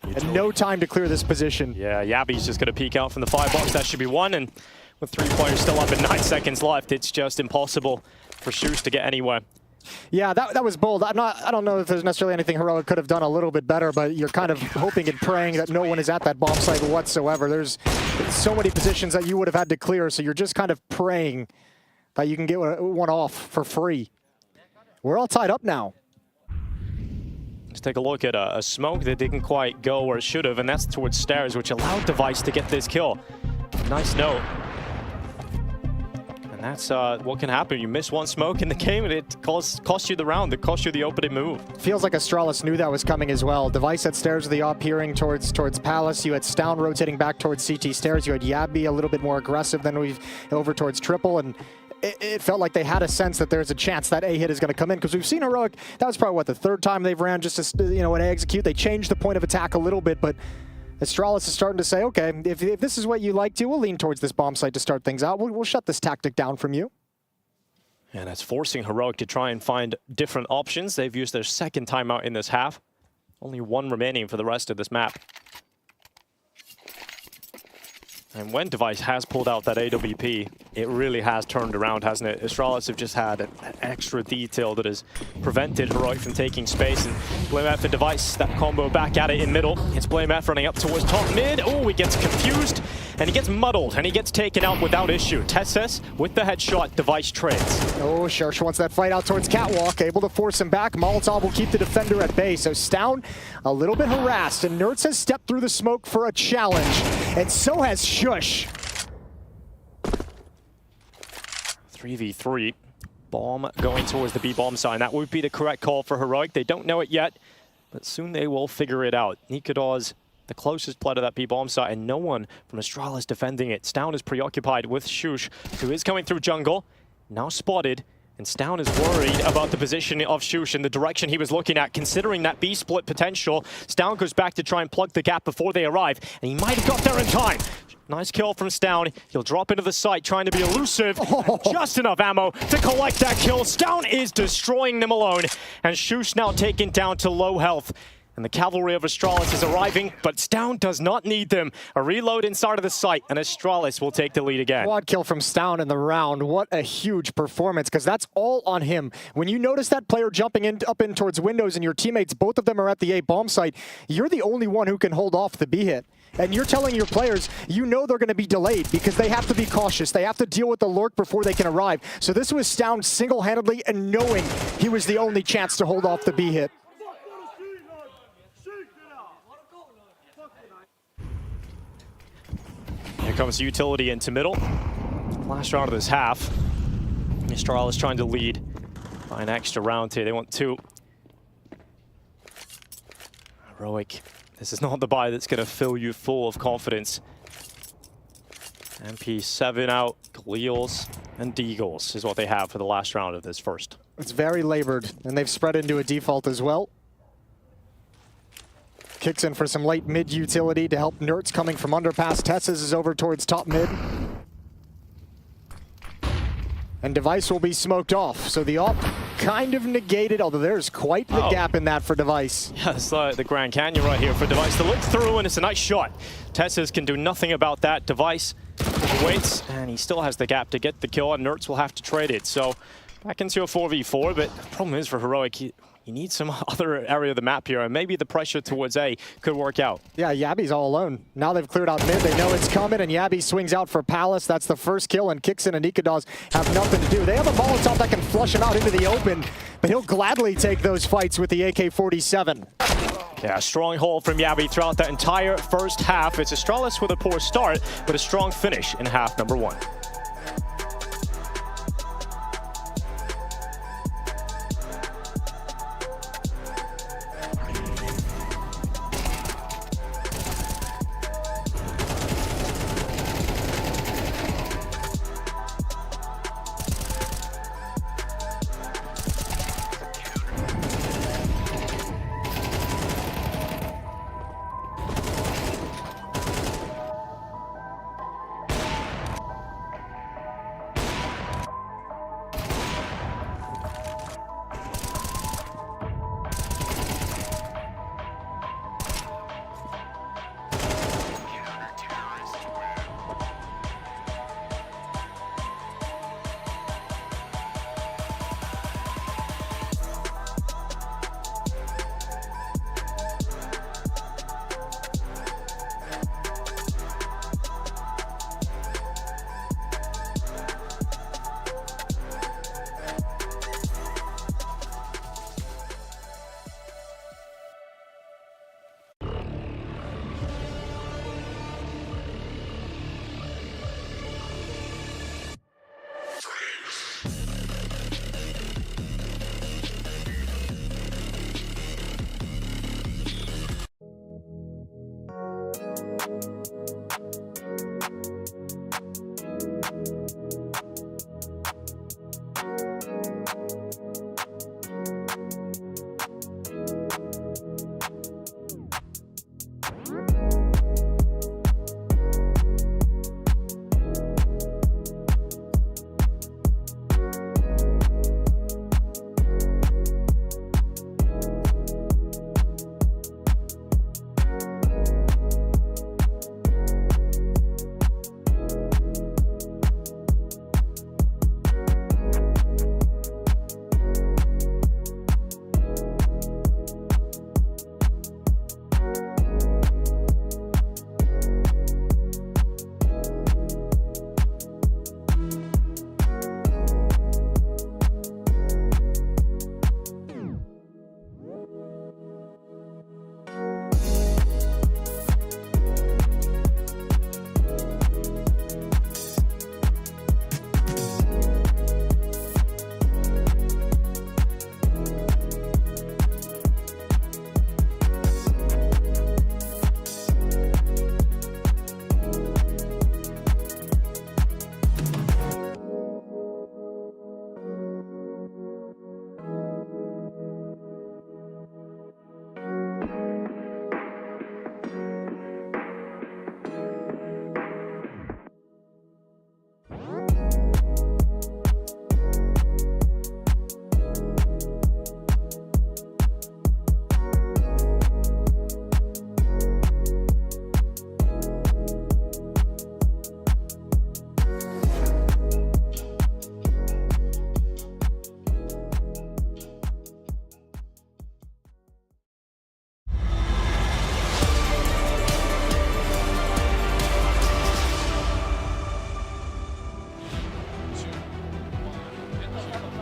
And no time to clear this position. Yeah, Yabby's just going to peek out from the firebox. That should be 1. And with 3 players still up and 9 seconds left, it's just impossible for Shoes to get anywhere. Yeah, that was bold. I don't know if there's necessarily anything Heroic could have done a little bit better, but you're kind of hoping and praying that no one is at that bomb site whatsoever. There's so many positions that you would have had to clear, so you're just kind of praying that you can get one off for free. We're all tied up now. Let's take a look at a smoke that didn't quite go where it should have, and that's towards Stairs, which allowed Device to get this kill. Nice note. That's what can happen. You miss 1 smoke in the game, and it costs you the round. It costs you the opening move. Feels like Astralis knew that was coming as well. Device at Stairs with the op peering towards Palace. You had Stound rotating back towards CT Stairs. You had Yabby a little bit more aggressive than we've over towards Triple, and it felt like they had a sense that there's a chance that A hit is going to come in, because we've seen Heroic. That was probably what, the 3rd time they've ran just to, an execute. They changed the point of attack a little bit, but Astralis is starting to say, okay, if this is what you like to, we'll lean towards this bomb site to start things out. We'll shut this tactic down from you. And that's forcing Heroic to try and find different options. They've used their 2nd timeout in this half. Only 1 remaining for the rest of this map. And when Device has pulled out that AWP, it really has turned around, hasn't it? Astralis have just had an extra detail that has prevented Heroic from taking space. And BlameF and Device, that combo back at it in middle. It's BlameF running up towards top mid. Oh, he gets confused, and he gets muddled, and he gets taken out without issue. Tesses with the headshot, Device trades. Oh, Shersh wants that fight out towards Catwalk, able to force him back. Molotov will keep the Defender at bay. So Stound a little bit harassed, and Nertz has stepped through the smoke for a challenge, and so has Shush. 3v3. Bomb going towards the B bomb side. That would be the correct call for Heroic. They don't know it yet, but soon they will figure it out. Nikador's the closest player to that B bomb site, and no one from Astralis defending it. Stound is preoccupied with Shush, who is coming through jungle. Now spotted, and Stound is worried about the position of Shush and the direction he was looking at, considering that B split potential. Stound goes back to try and plug the gap before they arrive, and he might have got there in time. Nice kill from Stound. He'll drop into the site, trying to be elusive. Just enough ammo to collect that kill. Stound is destroying them alone, and Shush now taken down to low health. And the cavalry of Astralis is arriving, but Stound does not need them. A reload inside of the site, and Astralis will take the lead again. Quad kill from Stound in the round. What a huge performance, because that's all on him. When you notice that player jumping up in towards windows and your teammates, both of them are at the A bomb site, you're the only one who can hold off the B hit. And you're telling your players, you know they're going to be delayed because they have to be cautious. They have to deal with the lurk before they can arrive. So this was Stound single-handedly and knowing he was the only chance to hold off the B hit. Here comes the utility into middle. Last round of this half. Astralis trying to lead by an extra round here. They want 2. Heroic. This is not the buy that's going to fill you full of confidence. MP7 out, Gleals and Deagles is what they have for the last round of this first. It's very labored, and they've spread into a default as well. Kicks in for some late mid utility to help Nertz coming from underpass. Tessus is over towards top mid. And Device will be smoked off, so the op kind of negated, although there's quite the gap in that for Device. Yeah, it's like the Grand Canyon right here for Device to look through, and it's a nice shot. Tessus can do nothing about that. Device waits, and he still has the gap to get the kill, and Nertz will have to trade it. So back into a 4v4, but the problem is for Heroic, he needs some other area of the map here, and maybe the pressure towards A could work out. Yeah, Yabby's all alone. Now they've cleared out mid, they know it's coming, and Yabby swings out for Palace. That's the first kill, and Kixin and Nikados have nothing to do. They have a Molotov that can flush him out into the open, but he'll gladly take those fights with the AK-47. Yeah, strong hold from Yabby throughout that entire first half. It's Astralis with a poor start, but a strong finish in half number 1.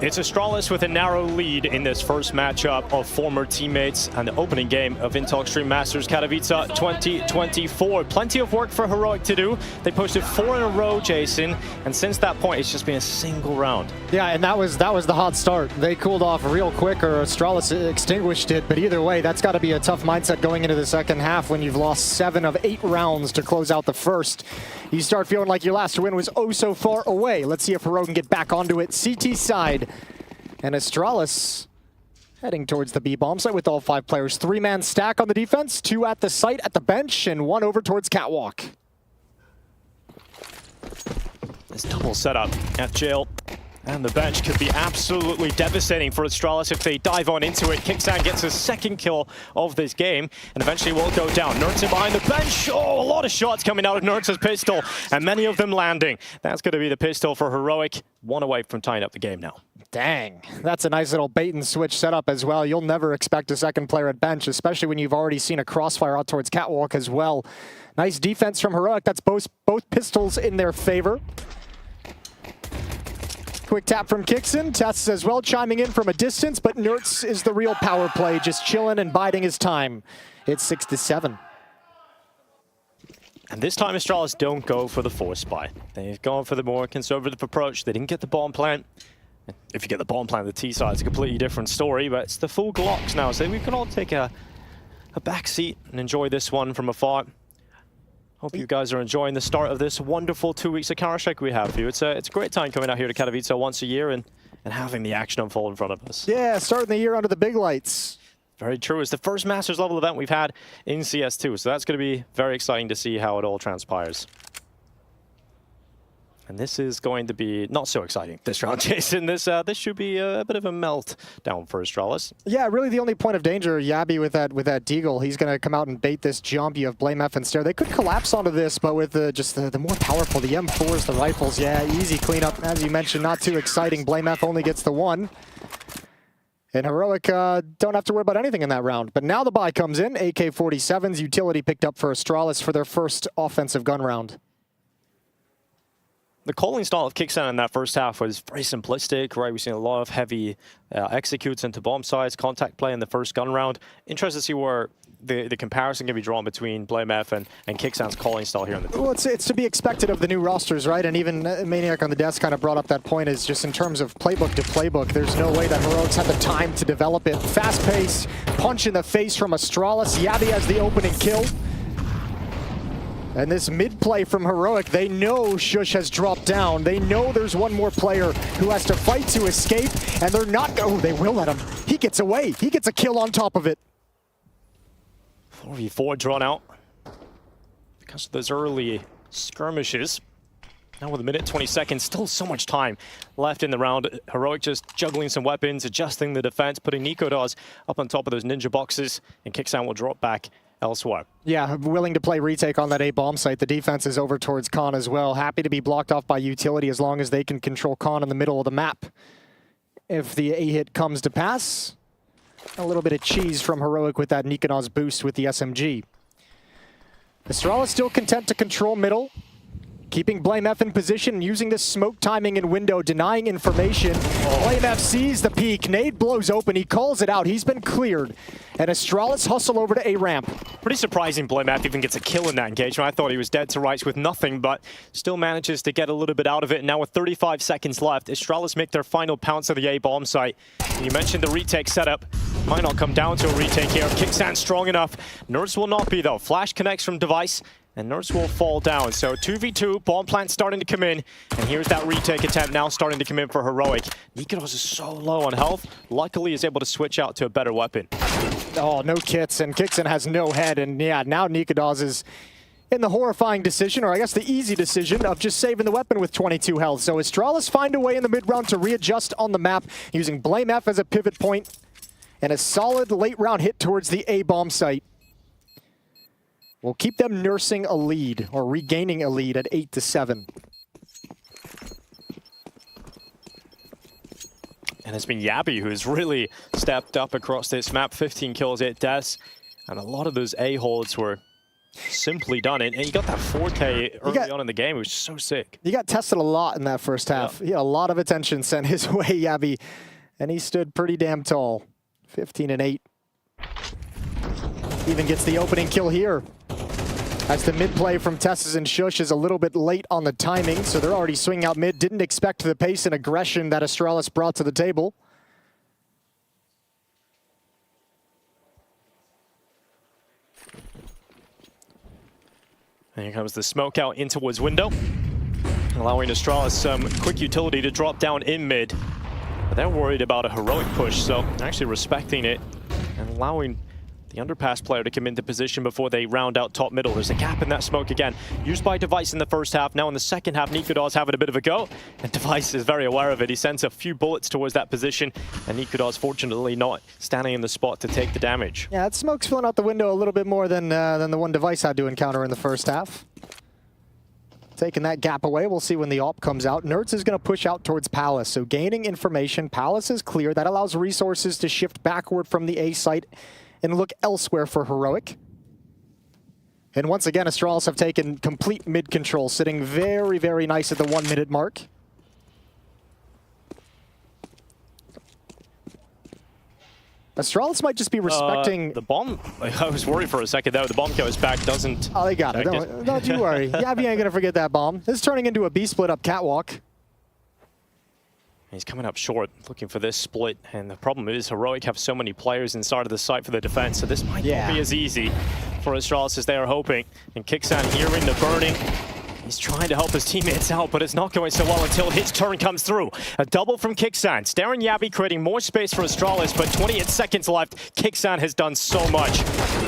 It's Astralis with a narrow lead in this first matchup of former teammates and the opening game of Intel Extreme Masters Katowice 2024. Plenty of work for Heroic to do. They posted 4 in a row, Jason, and since that point, it's just been a single round. Yeah, and that was the hot start. They cooled off real quick, or Astralis extinguished it. But either way, that's got to be a tough mindset going into the second half when you've lost 7 of 8 rounds to close out the first. You start feeling like your last win was oh so far away. Let's see if Heroic can get back onto it. CT side. And Astralis heading towards the B-bomb site with all 5 players. 3-man stack on the defense, 2 at the site at the bench, and 1 over towards Catwalk. This double setup at jail. And the bench could be absolutely devastating for Astralis if they dive on into it. Kicksan gets his 2nd kill of this game and eventually will go down. Nertz in behind the bench. Oh, a lot of shots coming out of Nertz's pistol and many of them landing. That's going to be the pistol for Heroic. 1 away from tying up the game now. Dang, that's a nice little bait and switch setup as well. You'll never expect a 2nd player at bench, especially when you've already seen a crossfire out towards Catwalk as well. Nice defense from Heroic. That's both pistols in their favor. Quick tap from Kixon. Tests as well, chiming in from a distance, but Nertz is the real power play, just chilling and biding his time. It's 6-7. And this time Astralis don't go for the force buy. They've gone for the more conservative approach. They didn't get the bomb plant. If you get the bomb plant, the T side, it's a completely different story, but it's the full Glocks now, so we can all take a back seat and enjoy this one from afar. Hope you guys are enjoying the start of this wonderful 2 weeks of Counter-Strike we have for you. It's a great time coming out here to Katowice once a year and having the action unfold in front of us. Yeah, starting the year under the big lights. Very true. It's the first Masters level event we've had in CS2, so that's going to be very exciting to see how it all transpires. And this is going to be not so exciting this round, Jason. This should be a bit of a meltdown for Astralis. Yeah, really the only point of danger, Yabi with that Deagle, he's going to come out and bait this jump. You have Blame F and Stare. They could collapse onto this, but with the more powerful, the M4s, the rifles, yeah, easy cleanup. As you mentioned, not too exciting. Blame F only gets the 1. And Heroic don't have to worry about anything in that round. But now the buy comes in. AK-47's utility picked up for Astralis for their first offensive gun round. The calling style of Kicksan in that first half was very simplistic, right? We've seen a lot of heavy executes into bomb sites, contact play in the first gun round. Interested to see where the comparison can be drawn between Blame F and Kicksan's calling style here in the Well, it's to be expected of the new rosters, right? And even Maniac on the desk kind of brought up that point, is just in terms of playbook to playbook, there's no way that Heroics had the time to develop it. Fast pace, punch in the face from Astralis. Yabi has the opening kill. And this mid-play from Heroic, they know Shush has dropped down. They know there's one more player who has to fight to escape, and they're not... Oh, they will let him. He gets away. He gets a kill on top of it. 4v4 drawn out because of those early skirmishes. Now with a minute 20 seconds, still so much time left in the round. Heroic just juggling some weapons, adjusting the defense, putting Nikodaz up on top of those ninja boxes, and Kicksan will drop back elsewhere. Yeah, willing to play retake on that A bomb site. The defense is over towards Khan as well. Happy to be blocked off by utility as long as they can control Khan in the middle of the map. If the A hit comes to pass, a little bit of cheese from Heroic with that Nikonaz boost with the SMG. Astralis still content to control middle. Keeping Blame F in position and using this smoke timing and window, denying information. Blame F sees the peak. Nade blows open. He calls it out. He's been cleared. And Astralis hustle over to A ramp. Pretty surprising Blame F even gets a kill in that engagement. I thought he was dead to rights with nothing, but still manages to get a little bit out of it. And now with 35 seconds left, Astralis make their final pounce of the A bomb site. And you mentioned the retake setup. Might not come down to a retake here. Kicksan strong enough. Nertz will not be though. Flash connects from Device. And Nertz will fall down. So 2v2, bomb plant starting to come in. And here's that retake attempt now starting to come in for Heroic. Nikodaz is so low on health. Luckily, he's able to switch out to a better weapon. Oh, no kits, and Kixon has no head. And yeah, now Nikodaz is in the horrifying decision, or I guess the easy decision, of just saving the weapon with 22 health. So Astralis find a way in the mid-round to readjust on the map, using Blame F as a pivot point, and a solid late-round hit towards the A bomb site will keep them nursing a lead, or regaining a lead at 8-7. And it's been Yabi who's really stepped up across this map. 15 kills, 8 deaths. And a lot of those A holds were simply done it. And he got that 4K early on in the game. It was so sick. He got tested a lot in that first half. He had a lot of attention sent his way, Yabby, and he stood pretty damn tall. 15-8. Even gets the opening kill here. As the mid play from Tessus and Shush is a little bit late on the timing, so they're already swinging out mid. Didn't expect the pace and aggression that Astralis brought to the table. And here comes the smoke out in towards window, allowing Astralis some quick utility to drop down in mid. But they're worried about a heroic push, so actually respecting it and allowing the underpass player to come into position before they round out top middle. There's a gap in that smoke again, used by Device in the first half. Now in the second half, Nikodar's having a bit of a go, and Device is very aware of it. He sends a few bullets towards that position, and Nikodar's fortunately not standing in the spot to take the damage. Yeah, that smoke's filling out the window a little bit more than the one Device had to encounter in the first half. Taking that gap away, we'll see when the AWP comes out. Nerds is going to push out towards Palace, so gaining information. Palace is clear. That allows resources to shift backward from the A site and look elsewhere for Heroic. And once again, Astralis have taken complete mid control, sitting very, very nice at the 1 minute mark. Astralis might just be respecting... The bomb, I was worried for a second there. The bomb goes back, doesn't... Oh, they got it. Don't you worry. Yabby ain't going to forget that bomb. This is turning into a B split up catwalk. He's coming up short, looking for this split, and the problem is Heroic have so many players inside of the site for the defense, so this might not be as easy for Astralis as they are hoping. And Kixan hearing the burning. He's trying to help his teammates out, but it's not going so well until his turn comes through. A double from Kixan. Staring Yabby, creating more space for Astralis, but 28 seconds left. Kixan has done so much.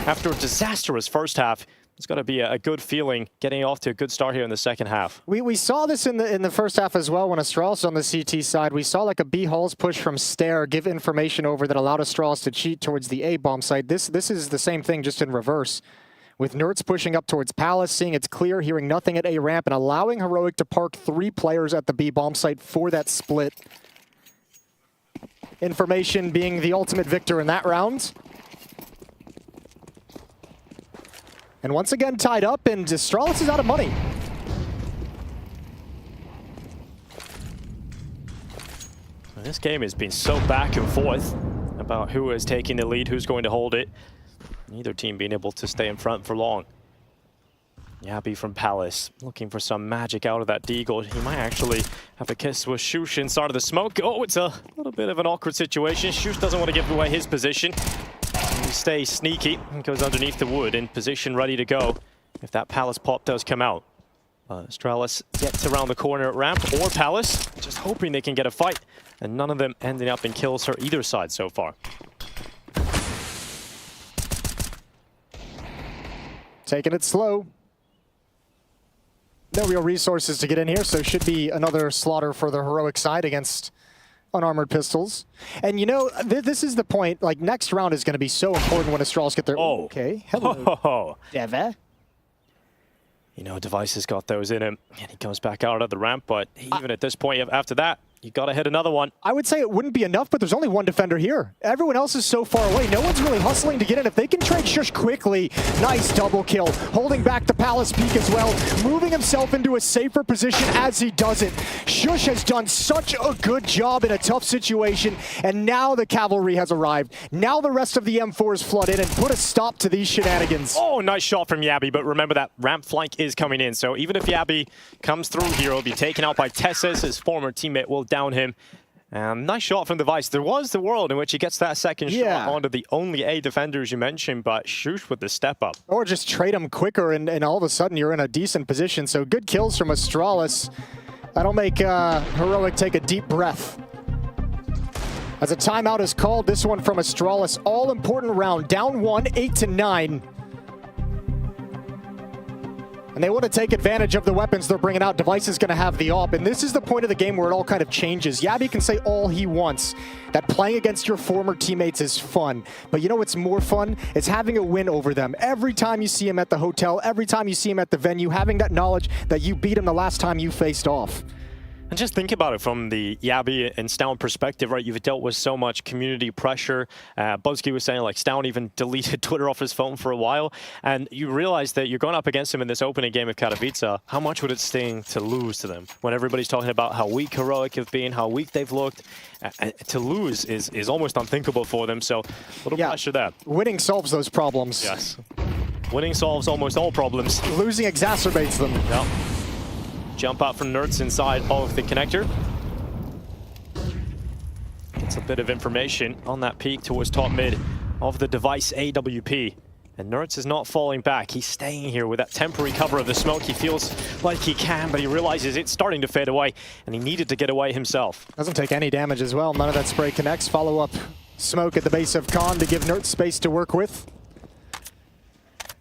After a disastrous first half, it's got to be a good feeling getting off to a good start here in the second half. We saw this in the first half as well when Astralis on the CT side. We saw like a B Halls push from Stare, give information over that allowed Astralis to cheat towards the A bomb site. This is the same thing, just in reverse. With Nerds pushing up towards Palace, seeing it's clear, hearing nothing at A ramp, and allowing Heroic to park 3 players at the B bomb site for that split. Information being the ultimate victor in that round. And once again tied up, and Astralis is out of money. This game has been so back and forth about who is taking the lead, who's going to hold it. Neither team being able to stay in front for long. Yabby from Palace looking for some magic out of that deagle. He might actually have a kiss with Shush inside of the smoke. Oh, it's a little bit of an awkward situation. Shush doesn't want to give away his position. He stays sneaky and goes underneath the wood in position ready to go if that Palace pop does come out. Astralis gets around the corner at ramp, or Palace just hoping they can get a fight, and none of them ending up in kills for either side so far. Taking it slow. No real resources to get in here, so should be another slaughter for the Heroic side against unarmored pistols. And you know, this is the point, like next round is going to be so important when Astralis get their... Oh. Okay, hello. Deva. You know, Device has got those in him, and he comes back out of the ramp, but even at this point, after that, you got to hit another one. I would say it wouldn't be enough, but there's only one defender here. Everyone else is so far away. No one's really hustling to get in. If they can trade Shush quickly, nice double kill. Holding back the Palace peak as well. Moving himself into a safer position as he does it. Shush has done such a good job in a tough situation, and now the cavalry has arrived. Now the rest of the M4s flood in and put a stop to these shenanigans. Oh, nice shot from Yabby, but remember that ramp flank is coming in, so even if Yabby comes through here, he'll be taken out by Tessus. His former teammate will down him. Nice shot from Device. There was the world in which he gets that second shot onto the only A defenders you mentioned, but Shush with the step up. Or just trade him quicker and all of a sudden you're in a decent position. So good kills from Astralis. That'll make Heroic take a deep breath. As a timeout is called, this one from Astralis. All important round. Down 1, 8-9. And they want to take advantage of the weapons they're bringing out. Device is going to have the AWP. And this is the point of the game where it all kind of changes. Yabby can say all he wants, that playing against your former teammates is fun. But you know what's more fun? It's having a win over them. Every time you see him at the hotel, every time you see him at the venue, having that knowledge that you beat him the last time you faced off. And just think about it from the Yabi and Stown perspective, right? You've dealt with so much community pressure. Buzzkey was saying, like, Stown even deleted Twitter off his phone for a while. And you realize that you're going up against him in this opening game of Katowice. How much would it sting to lose to them? When everybody's talking about how weak Heroic have been, how weak they've looked. To lose is almost unthinkable for them. So, a little pressure there. Winning solves those problems. Yes. Winning solves almost all problems. Losing exacerbates them. Yep. Jump out from Nerds inside of the connector. Gets a bit of information on that peak towards top mid of the device AWP. And Nerds is not falling back. He's staying here with that temporary cover of the smoke. He feels like he can, but he realizes it's starting to fade away, and he needed to get away himself. Doesn't take any damage as well. None of that spray connects. Follow up smoke at the base of Khan to give Nerds space to work with.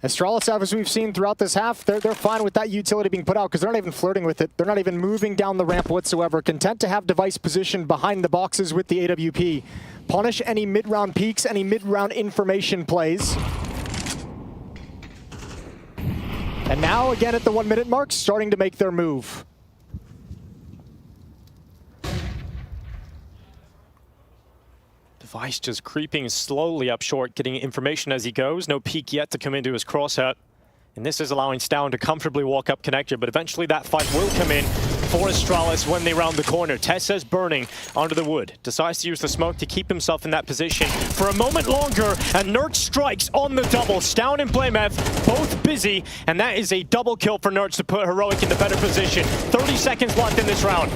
Astralis, as we've seen throughout this half, they're fine with that utility being put out because they're not even flirting with it. They're not even moving down the ramp whatsoever. Content to have device positioned behind the boxes with the AWP. Punish any mid-round peaks, any mid-round information plays. And now, again at the 1 minute mark, starting to make their move. Device just creeping slowly up short, getting information as he goes. No peek yet to come into his crosshair. And this is allowing Stown to comfortably walk up connector, but eventually that fight will come in for Astralis when they round the corner. Tessa's burning under the wood. Decides to use the smoke to keep himself in that position for a moment longer, and Nerds strikes on the double. Stown and BlameF both busy, and that is a double kill for Nerds to put Heroic in the better position. 30 seconds left in this round.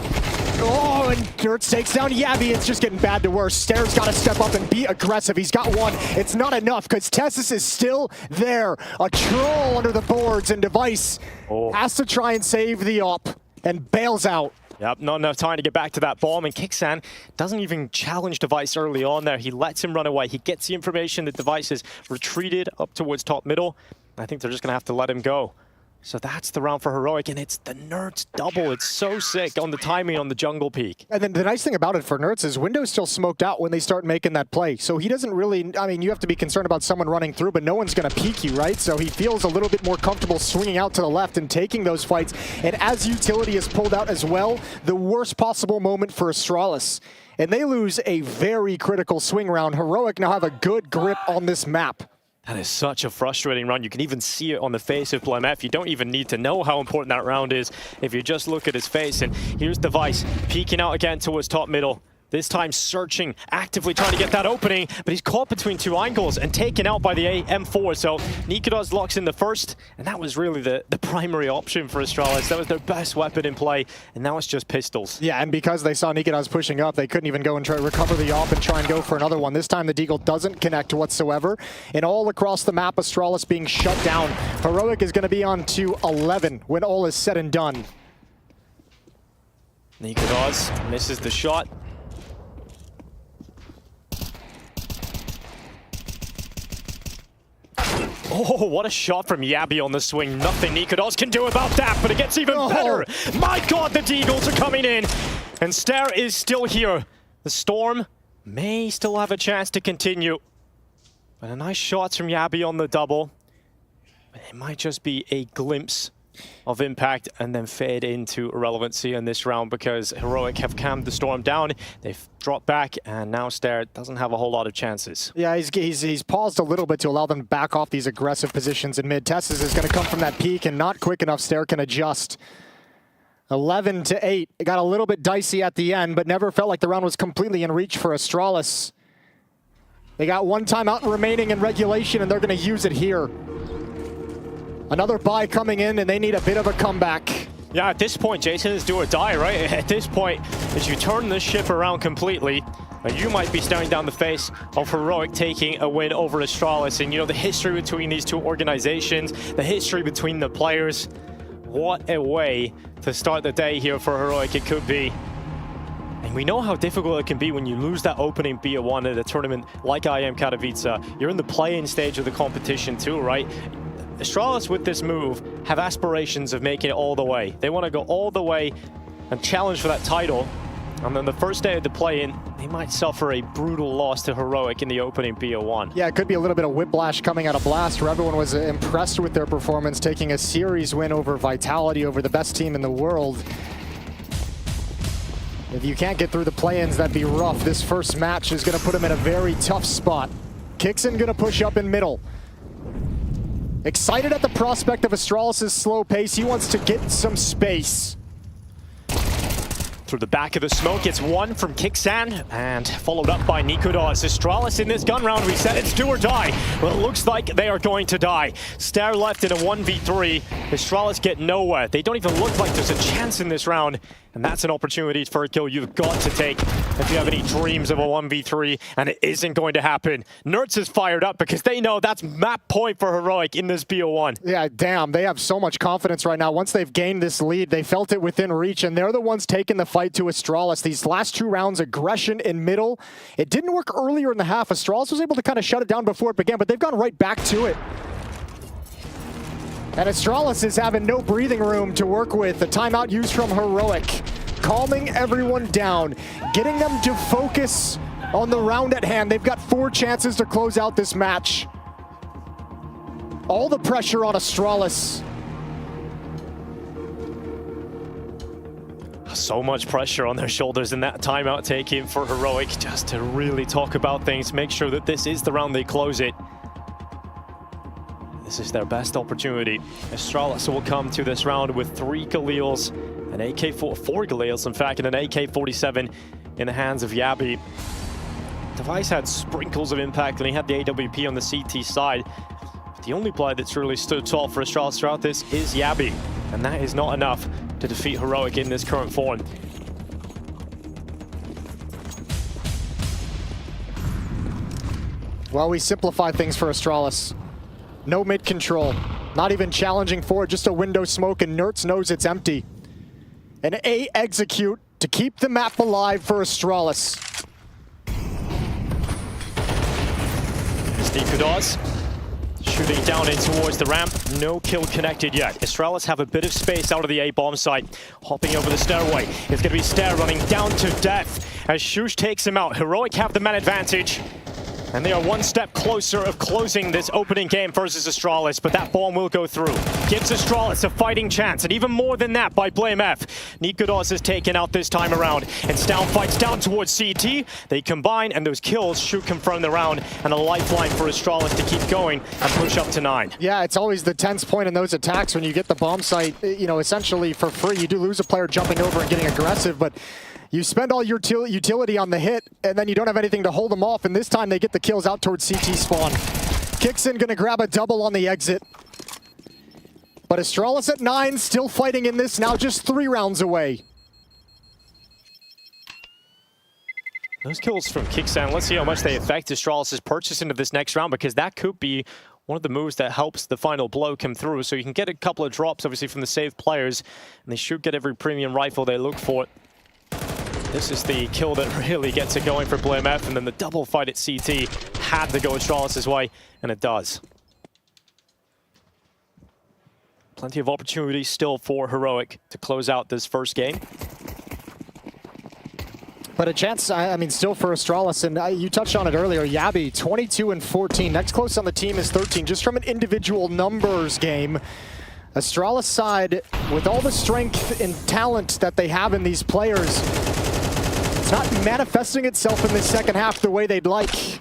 Oh, and Nerds takes down Yabi. It's just getting bad to worse. Stairs got to step up and be aggressive. He's got one. It's not enough because Tessus is still there. A troll under the boards, and Device has to try and save the op and bails out. Yep, not enough time to get back to that bomb, and Kixan doesn't even challenge Device early on there. He lets him run away. He gets the information that Device has retreated up towards top middle. I think they're just going to have to let him go. So that's the round for Heroic, and it's the Nerds double. It's so sick on the timing on the jungle peak. And then the nice thing about it for Nerds is Window's still smoked out when they start making that play. So he doesn't really, I mean, you have to be concerned about someone running through, but no one's going to peek you, right? So he feels a little bit more comfortable swinging out to the left and taking those fights. And as utility is pulled out as well, the worst possible moment for Astralis. And they lose a very critical swing round. Heroic now have a good grip on this map. That is such a frustrating round. You can even see it on the face of BlameF. You don't even need to know how important that round is if you just look at his face. And here's Device peeking out again towards top middle. This time searching, actively trying to get that opening, but he's caught between two angles and taken out by the M4. So Nikodos locks in the first, and that was really the primary option for Astralis. That was their best weapon in play, and now it's just pistols. Yeah, and because they saw Nikodos pushing up, they couldn't even go and try to recover the op and try and go for another one. This time the Deagle doesn't connect whatsoever, and all across the map, Astralis being shut down. Heroic is going to be on to 11 when all is said and done. Nikodos misses the shot. Oh, what a shot from Yabi on the swing. Nothing Nikodos can do about that, but it gets even better. My God, the Deagles are coming in. And Stare is still here. The Storm may still have a chance to continue. But a nice shot from Yabi on the double. But it might just be a glimpse of impact and then fade into irrelevancy in this round because Heroic have calmed the Storm down. They've dropped back, and now Stare doesn't have a whole lot of chances. Yeah, he's paused a little bit to allow them to back off these aggressive positions in mid. Tessus is going to come from that peak, and not quick enough. Stare can adjust. 11-8. It got a little bit dicey at the end, but never felt like the round was completely in reach for Astralis. They got one timeout remaining in regulation, and they're going to use it here. Another buy coming in, and they need a bit of a comeback. Yeah, at this point, Jason, is do or die, right? At this point, as you turn this ship around completely, you might be staring down the face of Heroic taking a win over Astralis. And, you know, the history between these two organizations, the history between the players, what a way to start the day here for Heroic it could be. And we know how difficult it can be when you lose that opening BO1 at a tournament like IEM Katowice. You're in the play-in stage of the competition too, right? Astralis with this move have aspirations of making it all the way. They want to go all the way and challenge for that title. And then the first day of the play-in, they might suffer a brutal loss to Heroic in the opening BO1. Yeah, it could be a little bit of whiplash coming out of Blast, where everyone was impressed with their performance, taking a series win over Vitality, over the best team in the world. If you can't get through the play-ins, that'd be rough. This first match is going to put him in a very tough spot. Kixen going to push up in middle. Excited at the prospect of Astralis' slow pace. He wants to get some space. Through the back of the smoke, it's one from Kixan, and followed up by Nikodos. Astralis in this gun round, we said it's do or die. Well, it looks like they are going to die. Stair left in a 1v3. Astralis get nowhere. They don't even look like there's a chance in this round, and that's an opportunity for a kill you've got to take if you have any dreams of a 1v3, and it isn't going to happen. Nerds is fired up because they know that's map point for Heroic in this BO1. Yeah, damn, they have so much confidence right now. Once they've gained this lead, they felt it within reach, and they're the ones taking the fight to Astralis. These last 2 rounds, aggression in middle. It didn't work earlier in the half. Astralis was able to kind of shut it down before it began, but they've gone right back to it. And Astralis is having no breathing room to work with. The timeout used from Heroic, calming everyone down, getting them to focus on the round at hand. They've got 4 chances to close out this match. All the pressure on Astralis. So much pressure on their shoulders in that timeout taken for Heroic, just to really talk about things, make sure that this is the round they close it. This is their best opportunity. Astralis will come to this round with 3 Galils, an AK-4, 4 Galils in fact, and an AK-47 in the hands of Yabi. Device had sprinkles of impact and he had the AWP on the CT side. But the only player that's really stood tall for Astralis throughout this is Yabi, and that is not enough to defeat Heroic in this current form. Well, we simplify things for Astralis. No mid control, not even challenging for it, just a window smoke, and Nertz knows it's empty. An A execute to keep the map alive for Astralis. Nikodos shooting down in towards the ramp. No kill connected yet. Astralis have a bit of space out of the A-bomb site. Hopping over the stairway. It's going to be Stair running down to death as Shush takes him out. Heroic have the man advantage. And they are one step closer of closing this opening game versus Astralis, but that bomb will go through. Gives Astralis a fighting chance, and even more than that by BlameF. Nikodos is taken out this time around, and Stown fights down towards CT. They combine, and those kills should confirm the round, and a lifeline for Astralis to keep going and push up to 9. Yeah, it's always the tense point in those attacks when you get the bomb site, you know, essentially for free. You do lose a player jumping over and getting aggressive, but you spend all your utility on the hit, and then you don't have anything to hold them off, and this time they get the kills out towards CT spawn. Kixen gonna grab a double on the exit. But Astralis at 9, still fighting in this, now just 3 rounds away. Those kills from Kixan, let's see how much they affect Astralis' purchase into this next round, because that could be one of the moves that helps the final blow come through. So you can get a couple of drops, obviously, from the saved players, and they should get every premium rifle they look for. This is the kill that really gets it going for BlameF, and then the double fight at CT had to go Astralis' way, and it does. Plenty of opportunities still for Heroic to close out this first game. But a chance, I mean, still for Astralis, and you touched on it earlier, Yabi, 22 and 14. Next close on the team is 13, just from an individual numbers game. Astralis side, with all the strength and talent that they have in these players, it's not manifesting itself in the second half the way they'd like.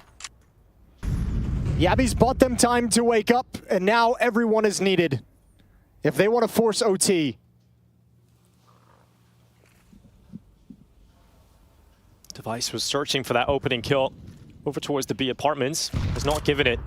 Yabi's bought them time to wake up, and now everyone is needed if they want to force OT. Device was searching for that opening kill over towards the B apartments. Has not given it.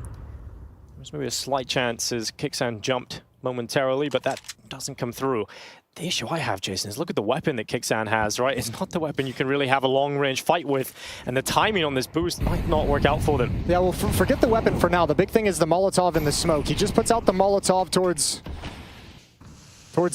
There's maybe a slight chance as Kixan jumped momentarily, but that doesn't come through. The issue I have, Jason, is look at the weapon that Kixan has, right? It's not the weapon you can really have a long-range fight with, and the timing on this boost might not work out for them. Yeah, well, forget the weapon for now. The big thing is the Molotov and the smoke. He just puts out the Molotov towards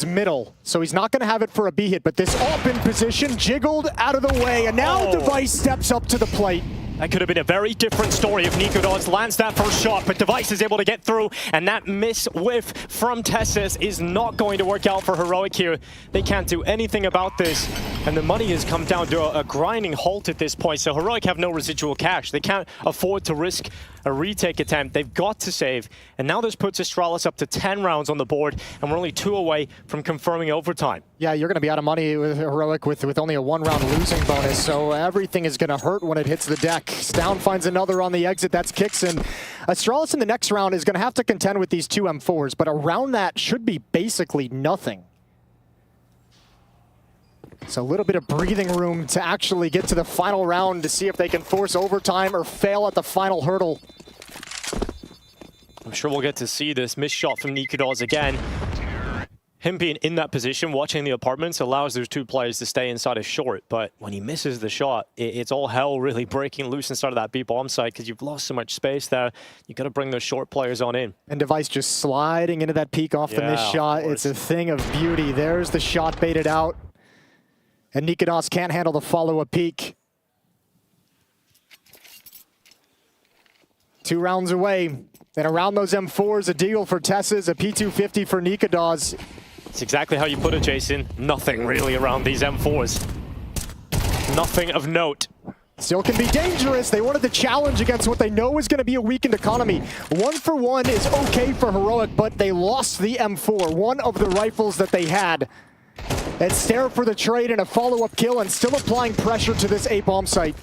middle, so he's not going to have it for a B hit, but this open position jiggled out of the way, and now Device steps up to the plate. That could have been a very different story if Nikodas lands that first shot, but Device is able to get through, and that miss whiff from Tessis is not going to work out for Heroic here. They can't do anything about this, and the money has come down to a grinding halt at this point, so Heroic have no residual cash. They can't afford to risk a retake attempt. They've got to save, and now this puts Astralis up to 10 rounds on the board, and we're only 2 away from confirming overtime. Yeah, you're going to be out of money with Heroic with only a 1-round losing bonus, so everything is going to hurt when it hits the deck. Down finds another on the exit, that's Kixen. Astralis in the next round is going to have to contend with these 2 M4s, but around that should be basically nothing. So a little bit of breathing room to actually get to the final round to see if they can force overtime or fail at the final hurdle. I'm sure we'll get to see this missed shot from Nikodas again. Him being in that position, watching the apartments, allows those 2 players to stay inside a short. But when he misses the shot, it's all hell really breaking loose inside of that B-bomb site because you've lost so much space there. You've got to bring those short players on in. And Device just sliding into that peak off the missed shot. It's a thing of beauty. There's the shot baited out. And Nikodas can't handle the follow-up peak. 2 rounds away. And around those M4s, a deal for Tessis, a P250 for Nikodas. It's exactly how you put it, Jason. Nothing really around these M4s. Nothing of note. Still can be dangerous. They wanted the challenge against what they know is going to be a weakened economy. 1 for 1 is okay for Heroic, but they lost the M4, one of the rifles that they had. It's Stare for the trade and a follow-up kill, and still applying pressure to this A-bomb site.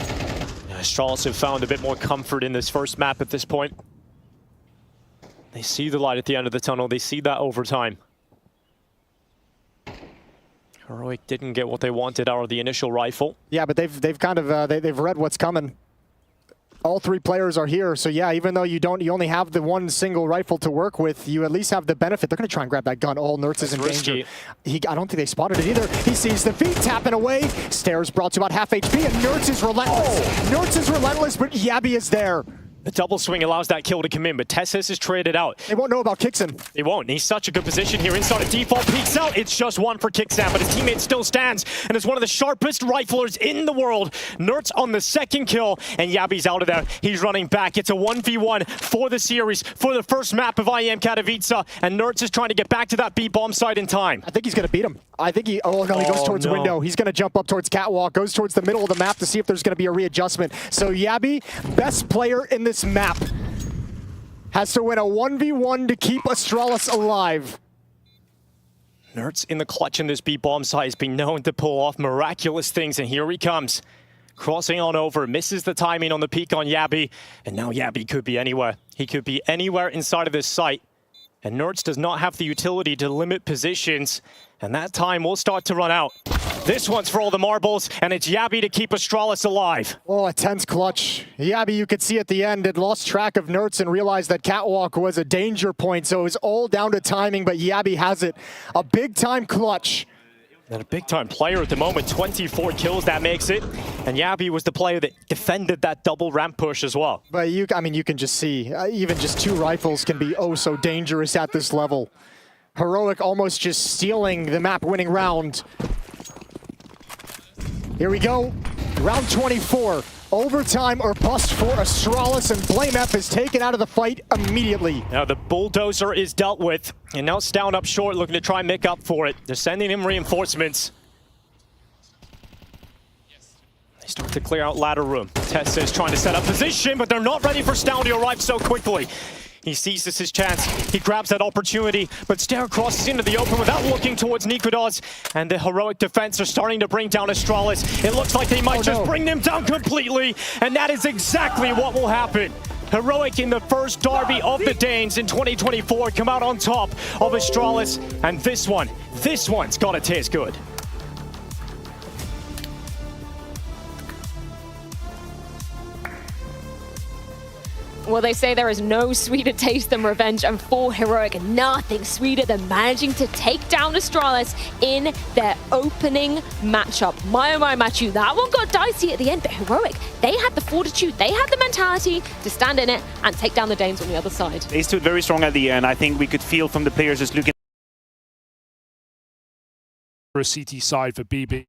Astralis have found a bit more comfort in this first map at this point. They see the light at the end of the tunnel. They see that overtime. Heroic didn't get what they wanted out of the initial rifle. Yeah, but they've kind of they've read what's coming. All 3 players are here, so yeah, even though you only have the 1 single rifle to work with, you at least have the benefit. They're going to try and grab that gun. Oh, Nertz is in danger. I don't think they spotted it either. He sees the feet tapping away. Stares brought to about half HP, and Nertz is relentless. Nertz is relentless, but Yabby is there. The double swing allows that kill to come in, but Tessis is traded out. They won't know about Kixen. They won't. He's such a good position here inside of default. Peeks out. It's just 1 for Kixen, but his teammate still stands and is one of the sharpest riflers in the world. Nertz on the 2nd kill, and Yabby's out of there. He's running back. It's a 1v1 for the series, for the first map of IEM Katowice, and Nertz is trying to get back to that B-bomb site in time. I think he's going to beat him. I think he, oh no, he goes towards the window. He's going to jump up towards Catwalk, goes towards the middle of the map to see if there's going to be a readjustment. So Yabby, best player in this map, has to win a 1v1 to keep Astralis alive. Nertz in the clutch in this B-bomb site has been known to pull off miraculous things, and here he comes. Crossing on over, misses the timing on the peak on Yabby, and now Yabby could be anywhere. He could be anywhere inside of this site, and Nertz does not have the utility to limit positions, and that time will start to run out. This one's for all the marbles, and it's Yabby to keep Astralis alive. Oh, a tense clutch. Yabby, you could see at the end, had lost track of Nertz and realized that Catwalk was a danger point, so it was all down to timing, but Yabby has it. A big-time clutch. And a big-time player at the moment, 24 kills, that makes it. And Yabby was the player that defended that double ramp push as well. But I mean, you can just see, even just 2 rifles can be oh so dangerous at this level. Heroic almost just stealing the map-winning round. Here we go, round 24. Overtime or bust for Astralis, and Blame F is taken out of the fight immediately. Now the bulldozer is dealt with, and now it's down up short, looking to try and make up for it. They're sending him reinforcements. They start to clear out ladder room. Tessa is trying to set up position, but they're not ready for Stown to arrive so quickly. He seizes his chance. He grabs that opportunity, but Stare crosses into the open without looking towards Nikodas, and the Heroic defense are starting to bring down Astralis. It looks like they might just bring them down completely, and that is exactly what will happen. Heroic in the first derby of the Danes in 2024 come out on top of Astralis, and this one's gotta taste good. Well, they say there is no sweeter taste than revenge, and for Heroic, nothing sweeter than managing to take down Astralis in their opening matchup. My oh my, Matthew, that one got dicey at the end, but Heroic, they had the fortitude, they had the mentality to stand in it and take down the Danes on the other side. They stood very strong at the end. I think we could feel from the players just looking for a CT side for BB.